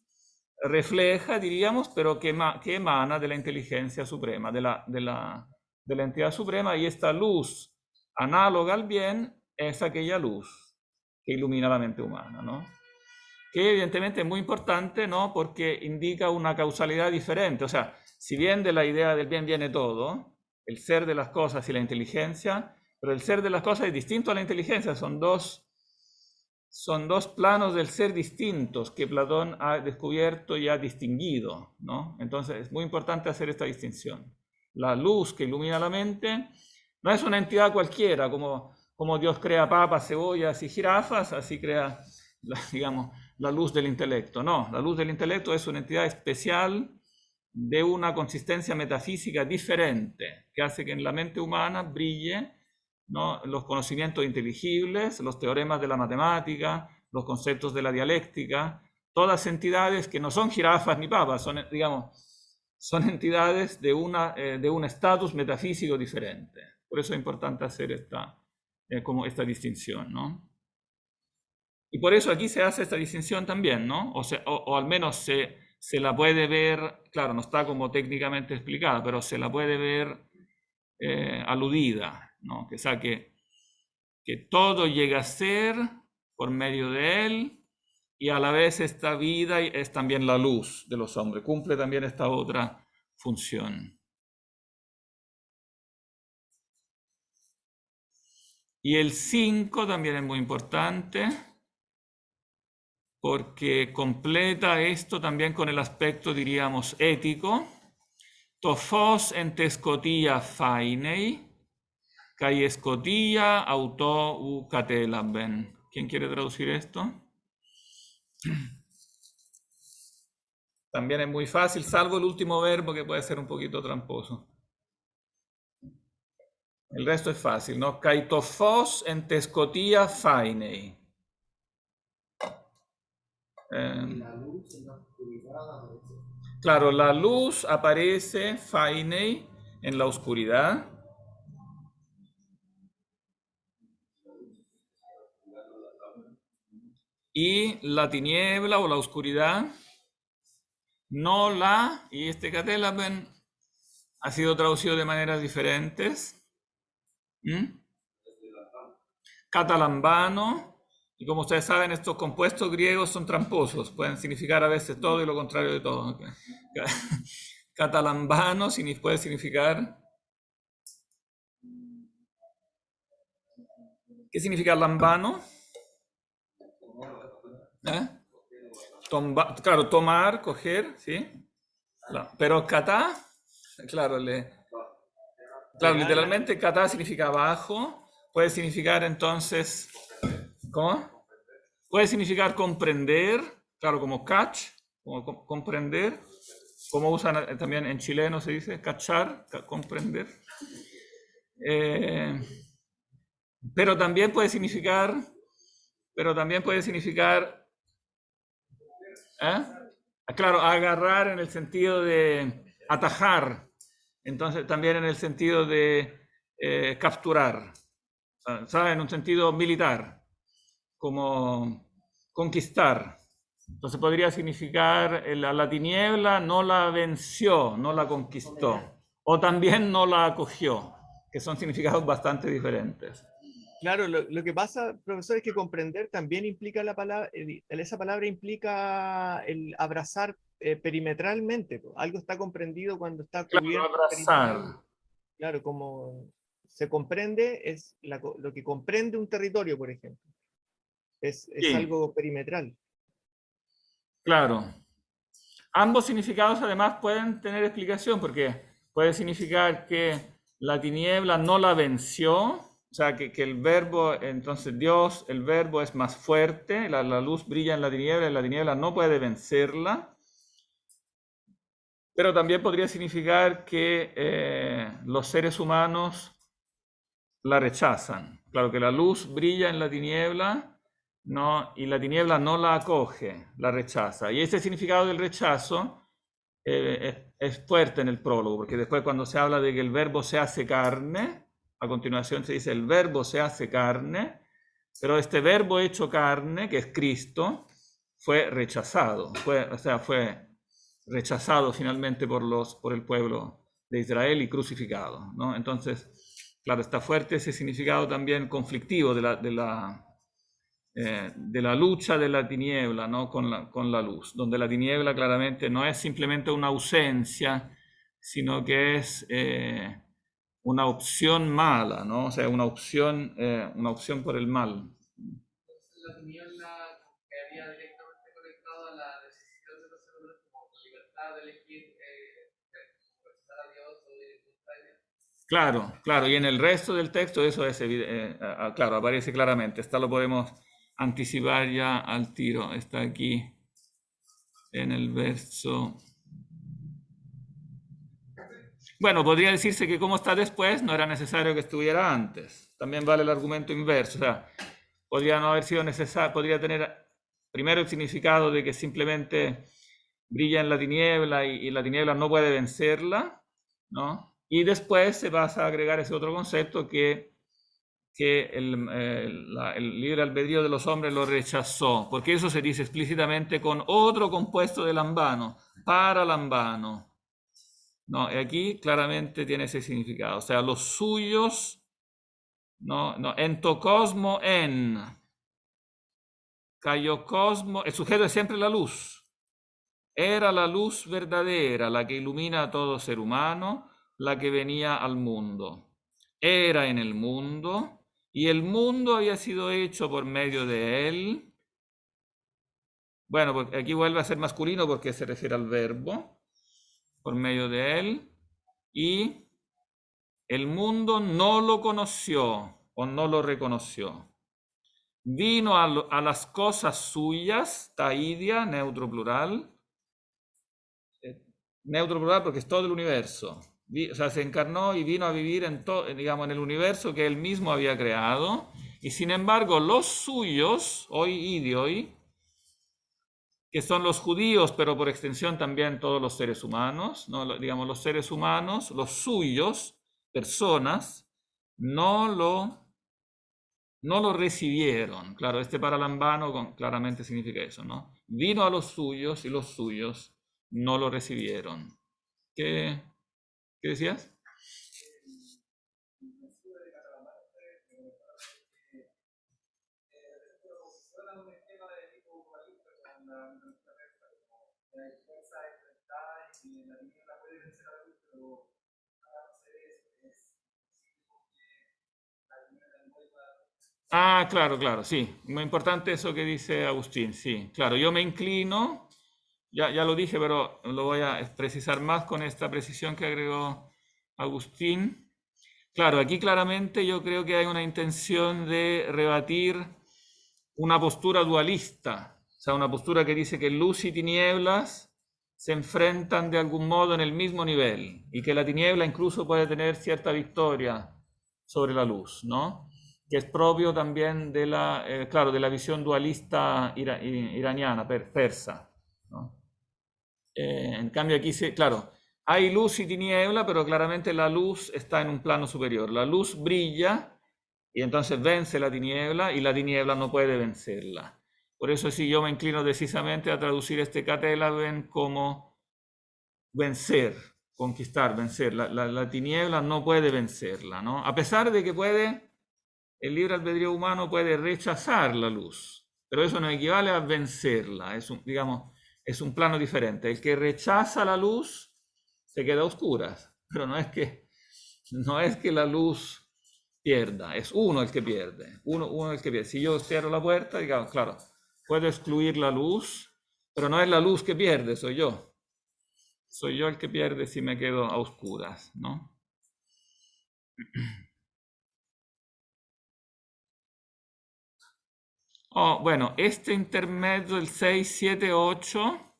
refleja, diríamos, pero que emana de la inteligencia suprema, de la entidad suprema, y esta luz análoga al bien es aquella luz que ilumina la mente humana, ¿no? Que evidentemente es muy importante, ¿no? Porque indica una causalidad diferente. O sea, si bien de la idea del bien viene todo, el ser de las cosas y la inteligencia, pero el ser de las cosas es distinto a la inteligencia. Son dos planos del ser distintos que Platón ha descubierto y ha distinguido, ¿no? Entonces es muy importante hacer esta distinción. La luz que ilumina la mente no es una entidad cualquiera, como Dios crea papas, cebollas y jirafas, así crea, digamos, la luz del intelecto. No, la luz del intelecto es una entidad especial de una consistencia metafísica diferente, que hace que en la mente humana brille, ¿no?, los conocimientos inteligibles, los teoremas de la matemática, los conceptos de la dialéctica, todas entidades que no son jirafas ni papas, son entidades de un estatus metafísico diferente. Por eso es importante hacer esta distinción, ¿no? Y por eso aquí se hace esta distinción también, ¿no? O al menos se la puede ver, claro, no está como técnicamente explicada, pero se la puede ver aludida, ¿no? Que todo llega a ser por medio de él, y a la vez esta vida es también la luz de los hombres, cumple también esta otra función. Y el 5 también es muy importante, porque completa esto también con el aspecto, diríamos, ético. To phos en tescotia fainei, kai escotia auto u catelaben. ¿Quién quiere traducir esto? También es muy fácil, salvo el último verbo que puede ser un poquito tramposo. El resto es fácil, ¿no? Kai to phos en tescotia fainei. Claro, la luz aparece, fainei, en la oscuridad. Y la tiniebla o la oscuridad, y este catelaben ha sido traducido de maneras diferentes. Catalambano. Y como ustedes saben, estos compuestos griegos son tramposos, pueden significar a veces todo y lo contrario de todo. Catalambano puede significar... ¿Qué significa lambano? Claro, tomar, coger, ¿sí? Pero catá, claro, literalmente catá significa abajo, puede significar entonces... ¿Cómo? Puede significar comprender, claro, como catch, como comprender, como usan también en chileno se dice, cachar, comprender. Pero también puede significar, Claro, agarrar en el sentido de atajar, entonces también en el sentido de capturar, ¿sabes? En un sentido militar, como conquistar. Entonces podría significar la tiniebla no la venció, no la conquistó, o también no la acogió, que son significados bastante diferentes. Claro, lo que pasa, profesor, es que comprender también implica la palabra, esa palabra implica el abrazar perimetralmente, po. Algo está comprendido cuando está Claro, cubierto perimetralmente. abrazar. Claro, como se comprende es lo que comprende un territorio, por ejemplo. Es Sí, algo perimetral. claro. Ambos significados además pueden tener explicación porque puede significar que la tiniebla no la venció, o sea, que el verbo, entonces Dios, el verbo es más fuerte, la luz brilla en la tiniebla no puede vencerla, pero también podría significar que los seres humanos la rechazan. Claro que la luz brilla en la tiniebla, ¿no? Y la tiniebla no la acoge, la rechaza. Y ese significado del rechazo es fuerte en el prólogo, porque después cuando se habla de que el verbo se hace carne, a continuación se dice el verbo se hace carne, pero este verbo hecho carne, que es Cristo, fue rechazado, fue rechazado finalmente por el pueblo de Israel y crucificado, ¿no? Entonces, claro, está fuerte ese significado también conflictivo de la lucha de la tiniebla, ¿no? con la luz, donde la tiniebla claramente no es simplemente una ausencia, sino que es una opción mala, ¿no? O sea, una opción por el mal. Entonces la tiniebla quedaría directamente conectada a la decisión de los seres humanos como la libertad de elegir rechazar a Dios o ir contra Dios. Claro, claro, y en el resto del texto eso es claro, aparece claramente. Esta lo podemos anticipar ya al tiro. Está aquí en el verso. Bueno, podría decirse que como está después, no era necesario que estuviera antes. También vale el argumento inverso. O sea, podría no haber sido necesario, podría tener primero el significado de que simplemente brilla en la tiniebla y la tiniebla no puede vencerla, ¿no? Y después se pasa a agregar ese otro concepto que el libre albedrío de los hombres lo rechazó, porque eso se dice explícitamente con otro compuesto de lambano, para lambano. No, y aquí claramente tiene ese significado, o sea, los suyos, no, entocosmo en, caiocosmo, el sujeto es siempre la luz. Era la luz verdadera, la que ilumina a todo ser humano, la que venía al mundo. Era en el mundo y el mundo había sido hecho por medio de él. Bueno, pues aquí vuelve a ser masculino porque se refiere al verbo, por medio de él. Y el mundo no lo conoció o no lo reconoció. Vino a las cosas suyas, taidia, neutro plural, porque es todo el universo. O sea, se encarnó y vino a vivir digamos, en el universo que él mismo había creado. Y sin embargo, los suyos, hoy idioi, que son los judíos, pero por extensión también todos los seres humanos, ¿no? Digamos, los seres humanos, los suyos, personas, no lo recibieron. Claro, este paralambano claramente significa eso, ¿no? Vino a los suyos y los suyos no lo recibieron. ¿Qué decías? Ah, claro, claro, sí. Muy importante eso que dice Agustín, sí. Claro, yo me inclino, ya lo dije, pero lo voy a precisar más con esta precisión que agregó Agustín. Claro, aquí claramente yo creo que hay una intención de rebatir una postura dualista, o sea, una postura que dice que luz y tinieblas se enfrentan de algún modo en el mismo nivel y que la tiniebla incluso puede tener cierta victoria sobre la luz, ¿no? Que es propio también de la visión dualista iraniana, persa, ¿no? En cambio aquí, claro, hay luz y tiniebla, pero claramente la luz está en un plano superior. La luz brilla y entonces vence la tiniebla y la tiniebla no puede vencerla. Por eso sí yo me inclino decisamente a traducir este catelaben como vencer, conquistar, vencer. La tiniebla no puede vencerla, ¿no? A pesar de que el libre albedrío humano puede rechazar la luz, pero eso no equivale a vencerla, digamos, es un plano diferente. El que rechaza la luz se queda a oscuras, pero no es que la luz pierda, es uno el que pierde, uno el que pierde. Si yo cierro la puerta, digamos, claro, puedo excluir la luz, pero no es la luz que pierde, soy yo. Soy yo el que pierde si me quedo a oscuras, ¿no? Bueno, este intermedio del 6, 7, 8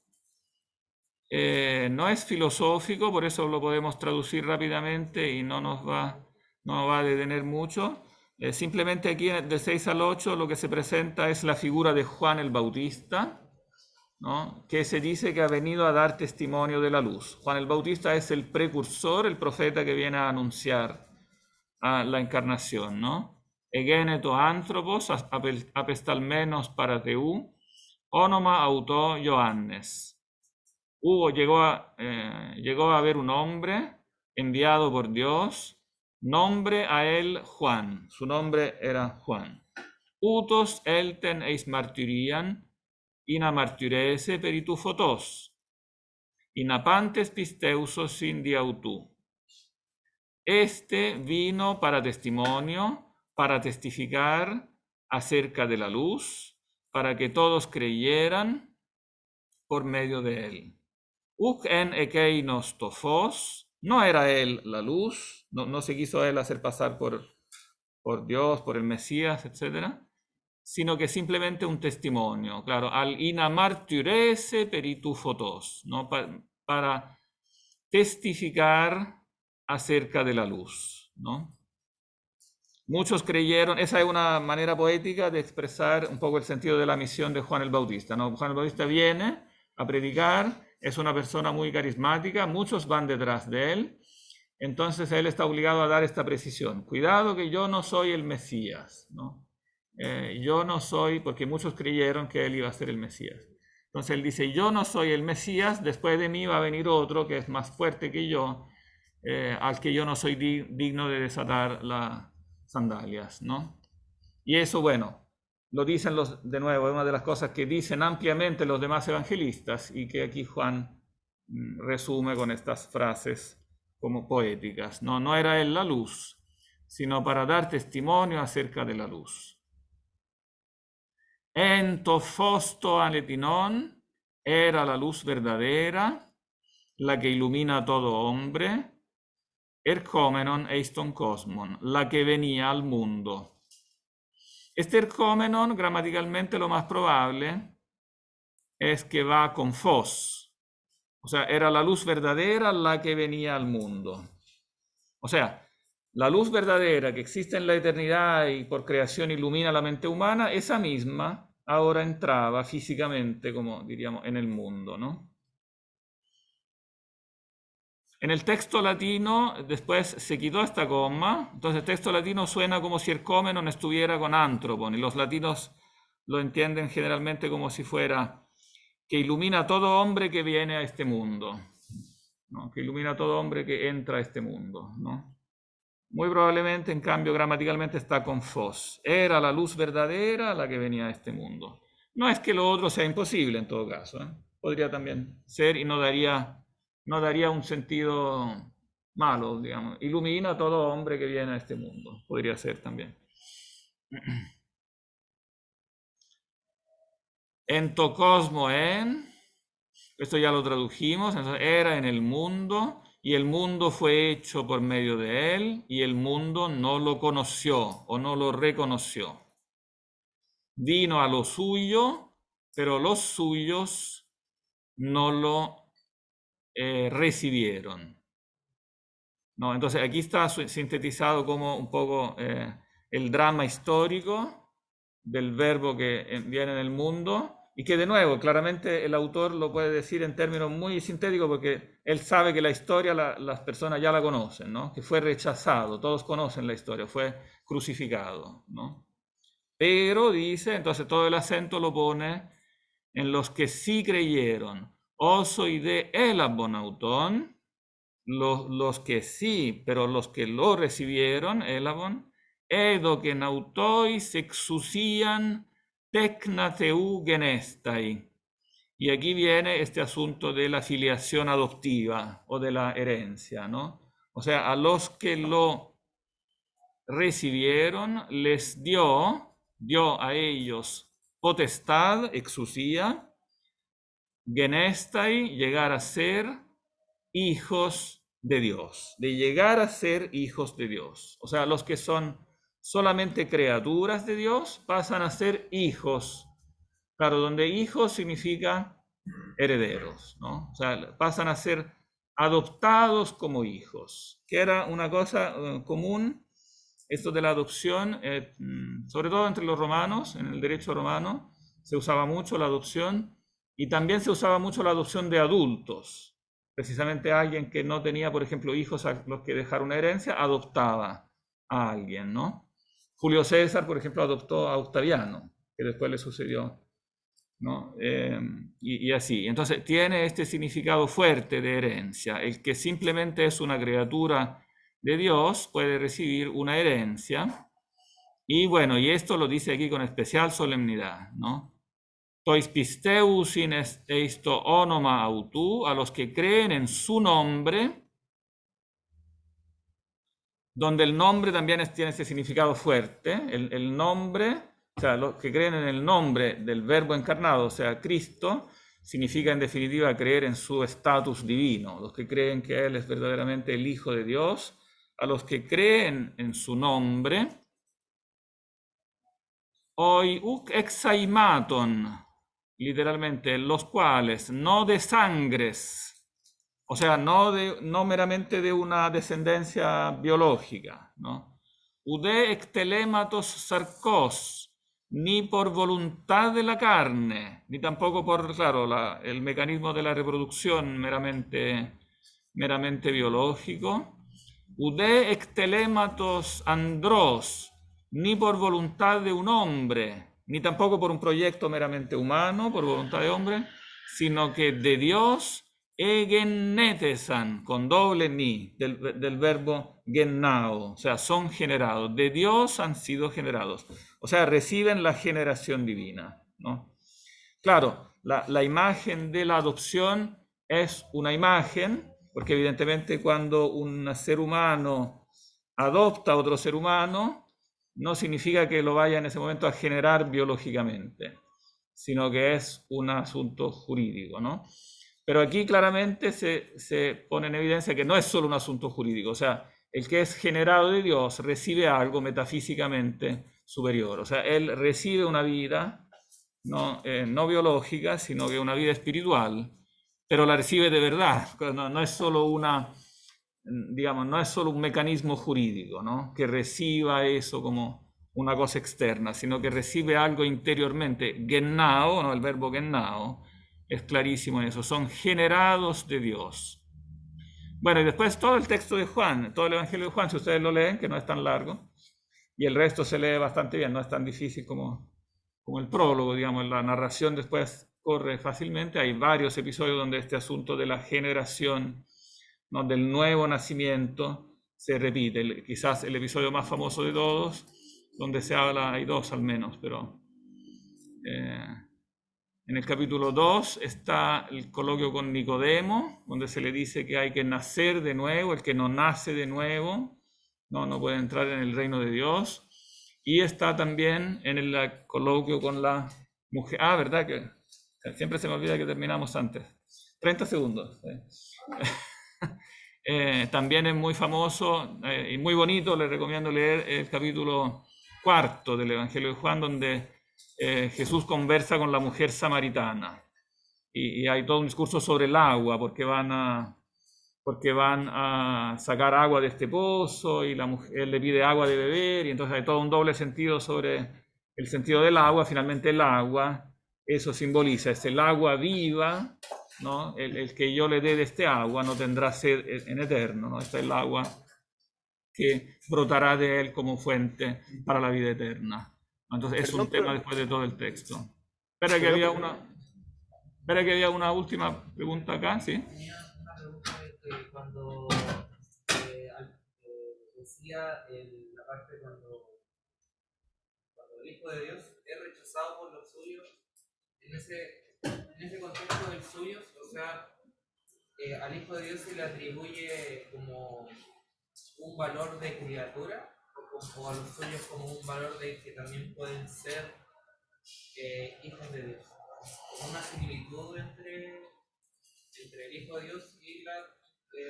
no es filosófico, por eso lo podemos traducir rápidamente y no nos va a detener mucho. Simplemente aquí del 6 al 8 lo que se presenta es la figura de Juan el Bautista, ¿no? Que se dice que ha venido a dar testimonio de la luz. Juan el Bautista es el precursor, el profeta que viene a anunciar a la encarnación, ¿no? Egeneto anthropos apestalmenos paratheou, onoma auto Johannes. Llegó a haber un hombre enviado por Dios, nombre a él Juan, su nombre era Juan. Utos elten eis martyrian, ina martyrese peritu photos, ina pantes pisteusos in diautu. Este vino para testimonio, para testificar acerca de la luz, para que todos creyeran por medio de él. Uc en ekeinos tophos, no era él la luz, no se quiso él hacer pasar por Dios, por el Mesías, etc., sino que simplemente un testimonio, claro, al ina martyrese peritu photos, ¿no? Para testificar acerca de la luz, ¿no? Muchos creyeron, esa es una manera poética de expresar un poco el sentido de la misión de Juan el Bautista, ¿no? Juan el Bautista viene a predicar, es una persona muy carismática, muchos van detrás de él, entonces él está obligado a dar esta precisión. Cuidado que yo no soy el Mesías, ¿no? Yo no soy, porque muchos creyeron que él iba a ser el Mesías. Entonces él dice, yo no soy el Mesías, después de mí va a venir otro que es más fuerte que yo, al que yo no soy digno de desatar las sandalias, ¿no? Y eso, bueno, lo dicen de nuevo, es una de las cosas que dicen ampliamente los demás evangelistas y que aquí Juan resume con estas frases como poéticas, ¿no? No era él la luz, sino para dar testimonio acerca de la luz. En to fosto aletinon, era la luz verdadera, la que ilumina a todo hombre, erchomenon eiston cosmon, la que venía al mundo. Este erchomenon, gramaticalmente lo más probable, es que va con fos. O sea, era la luz verdadera la que venía al mundo. O sea, la luz verdadera que existe en la eternidad y por creación ilumina la mente humana, esa misma ahora entraba físicamente, como diríamos, en el mundo, ¿no? En el texto latino después se quitó esta coma, entonces el texto latino suena como si erchomenon estuviera con antropon, y los latinos lo entienden generalmente como si fuera que ilumina a todo hombre que viene a este mundo, ¿no? Que ilumina a todo hombre que entra a este mundo, ¿no? Muy probablemente, en cambio, gramaticalmente está con fos. Era la luz verdadera la que venía a este mundo. No es que lo otro sea imposible en todo caso, ¿eh? Podría también ser y no daría un sentido malo, digamos. Ilumina a todo hombre que viene a este mundo. Podría ser también. En to cosmo en, esto ya lo tradujimos, entonces era en el mundo y el mundo fue hecho por medio de él y el mundo no lo conoció o no lo reconoció. Vino a lo suyo, pero los suyos no lo recibieron. ¿No? Entonces aquí está sintetizado como un poco el drama histórico del verbo que viene en el mundo y que de nuevo, claramente el autor lo puede decir en términos muy sintéticos porque él sabe que la historia las personas ya la conocen, ¿no? Que fue rechazado, todos conocen la historia, fue crucificado, ¿no? Pero dice, entonces todo el acento lo pone en los que sí creyeron. Osoi de elabonauton, los que sí, pero los que lo recibieron, elabon, edo que nautois exusian tecnateu genestai. Y aquí viene este asunto de la filiación adoptiva o de la herencia, ¿no? O sea, a los que lo recibieron les dio a ellos potestad, exusía, genestai, llegar a ser hijos de Dios, de llegar a ser hijos de Dios. O sea, los que son solamente criaturas de Dios pasan a ser hijos. Claro, donde hijos significa herederos, ¿no? O sea, pasan a ser adoptados como hijos, que era una cosa común, esto de la adopción, sobre todo entre los romanos, en el derecho romano, se usaba mucho la adopción y también se usaba mucho la adopción de adultos. Precisamente alguien que no tenía, por ejemplo, hijos a los que dejar una herencia, adoptaba a alguien, ¿no? Julio César, por ejemplo, adoptó a Octaviano, que después le sucedió, ¿no? Y así. Entonces tiene este significado fuerte de herencia. El que simplemente es una criatura de Dios puede recibir una herencia. Y bueno, y esto lo dice aquí con especial solemnidad, ¿no? Tois pisteusin eisto onoma autu, a los que creen en su nombre, donde el nombre también tiene ese significado fuerte, el nombre, o sea, los que creen en el nombre del Verbo encarnado, o sea, Cristo, significa en definitiva creer en su estatus divino, los que creen que Él es verdaderamente el Hijo de Dios, a los que creen en su nombre, oi uc exaimaton, literalmente, los cuales no de sangres, o sea, no meramente de una descendencia biológica, ¿no? Ude ectelematos sarcos, ni por voluntad de la carne, ni tampoco por, claro, el mecanismo de la reproducción meramente biológico. Ude ectelematos andros, ni por voluntad de un hombre, ni tampoco por un proyecto meramente humano, por voluntad de hombre, sino que de Dios egenetesan, con doble ni, del verbo gennao, o sea, son generados, de Dios han sido generados, o sea, reciben la generación divina, ¿no? Claro, la imagen de la adopción es una imagen, porque evidentemente cuando un ser humano adopta a otro ser humano, no significa que lo vaya en ese momento a generar biológicamente, sino que es un asunto jurídico, ¿no? Pero aquí claramente se pone en evidencia que no es solo un asunto jurídico, o sea, el que es generado de Dios recibe algo metafísicamente superior, o sea, él recibe una vida no biológica, sino que una vida espiritual, pero la recibe de verdad, no es solo una, digamos, no es solo un mecanismo jurídico, ¿no? Que reciba eso como una cosa externa, sino que recibe algo interiormente. Gennao, ¿no? El verbo gennao es clarísimo en eso, son generados de Dios. Bueno, y después todo el texto de Juan, todo el Evangelio de Juan, si ustedes lo leen, que no es tan largo, y el resto se lee bastante bien, no es tan difícil como el prólogo, digamos, la narración después corre fácilmente. Hay varios episodios donde este asunto de la generación, ¿no? Del nuevo nacimiento se repite. Quizás el episodio más famoso de todos, donde se habla, hay dos al menos, pero en el capítulo 2 está el coloquio con Nicodemo, donde se le dice que hay que nacer de nuevo, el que no nace de nuevo no puede entrar en el reino de Dios. Y está también en el coloquio con la mujer. Ah, ¿verdad? Que siempre se me olvida que terminamos antes. 30 segundos. También es muy famoso y muy bonito. Les recomiendo leer el capítulo 4 del Evangelio de Juan, donde Jesús conversa con la mujer samaritana. Y hay todo un discurso sobre el agua, porque van a sacar agua de este pozo y la mujer le pide agua de beber, y entonces hay todo un doble sentido sobre el sentido del agua. Finalmente el agua eso simboliza, es el agua viva, ¿no? El que yo le dé de este agua no tendrá sed en eterno, ¿no? Esta es el agua que brotará de él como fuente para la vida eterna. Entonces es un tema después de todo el texto. Espera que había una última pregunta acá, ¿sí? Tenía una pregunta de que cuando decía la parte cuando el Hijo de Dios es rechazado por los suyos, en ese contexto del suyo, o sea, al Hijo de Dios se le atribuye como un valor de criatura, o a los suyos como un valor de que también pueden ser hijos de Dios. Una similitud entre el Hijo de Dios y la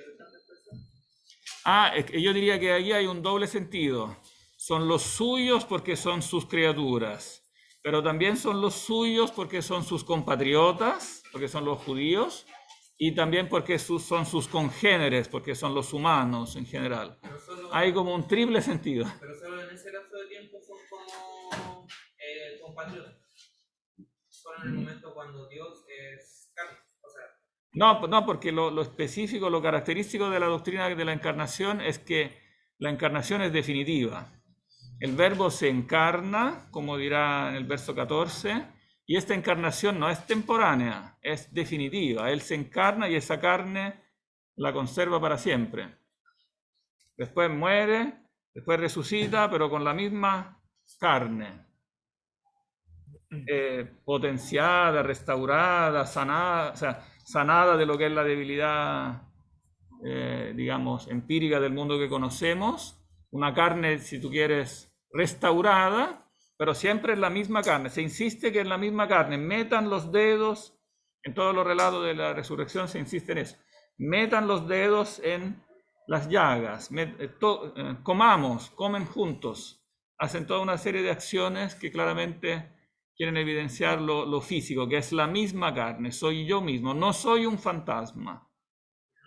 restantes personas. Es que yo diría que aquí hay un doble sentido. Son los suyos porque son sus criaturas, pero también son los suyos porque son sus compatriotas, porque son los judíos, y también porque son sus congéneres, porque son los humanos en general. Hay como un triple sentido. Pero solo en ese lapso de tiempo son como compatriotas. Solo en el momento cuando Dios es carne. O sea, No, porque lo específico, lo característico de la doctrina de la encarnación es que la encarnación es definitiva. El verbo se encarna, como dirá en el verso 14, y esta encarnación no es temporánea, es definitiva. Él se encarna y esa carne la conserva para siempre. Después muere, después resucita, pero con la misma carne. Potenciada, restaurada, sanada, o sea, sanada de lo que es la debilidad, digamos, empírica del mundo que conocemos. Una carne, si tú quieres, restaurada, pero siempre es la misma carne. Se insiste que es la misma carne. Metan los dedos, en todos los relatos de la resurrección se insiste en eso. Metan los dedos en las llagas, comen juntos. Hacen toda una serie de acciones que claramente quieren evidenciar lo físico, que es la misma carne. Soy yo mismo, no soy un fantasma.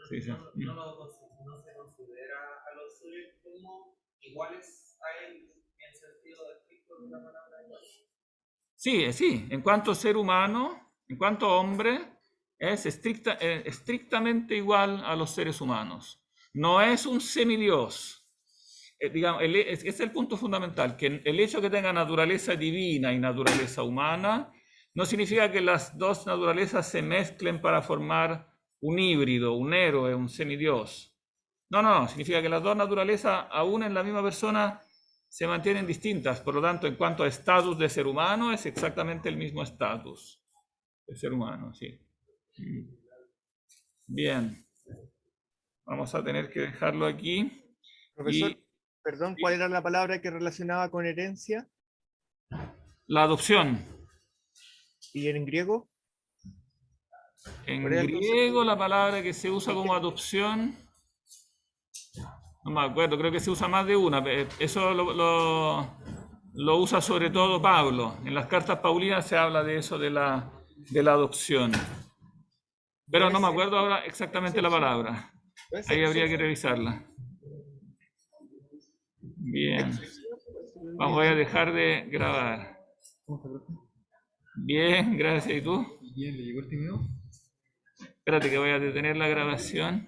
Sí, sí. no se considera a los suyos como iguales a él en sentido estricto de la palabra igual. Sí, en cuanto ser humano, en cuanto hombre, es estrictamente igual a los seres humanos. No es un semidios. Digamos, ese es el punto fundamental, que el hecho de que tenga naturaleza divina y naturaleza humana no significa que las dos naturalezas se mezclen para formar un híbrido, un héroe, un semidios. No, significa que las dos naturalezas, aún en la misma persona, se mantienen distintas. Por lo tanto, en cuanto a estatus de ser humano, es exactamente el mismo estatus de ser humano, sí. Bien. Vamos a tener que dejarlo aquí. Profesor, perdón, ¿cuál era la palabra que relacionaba con herencia? La adopción. ¿Y en griego? En griego la palabra que se usa como adopción, no me acuerdo, creo que se usa más de una. Eso lo usa sobre todo Pablo. En las cartas paulinas se habla de eso, de la adopción. Pero no me acuerdo ahora exactamente la palabra. Ahí habría que revisarla. Bien. Voy a dejar de grabar. Bien, gracias. ¿Y tú? Bien, ¿le llegó el timeo? Espérate que voy a detener la grabación.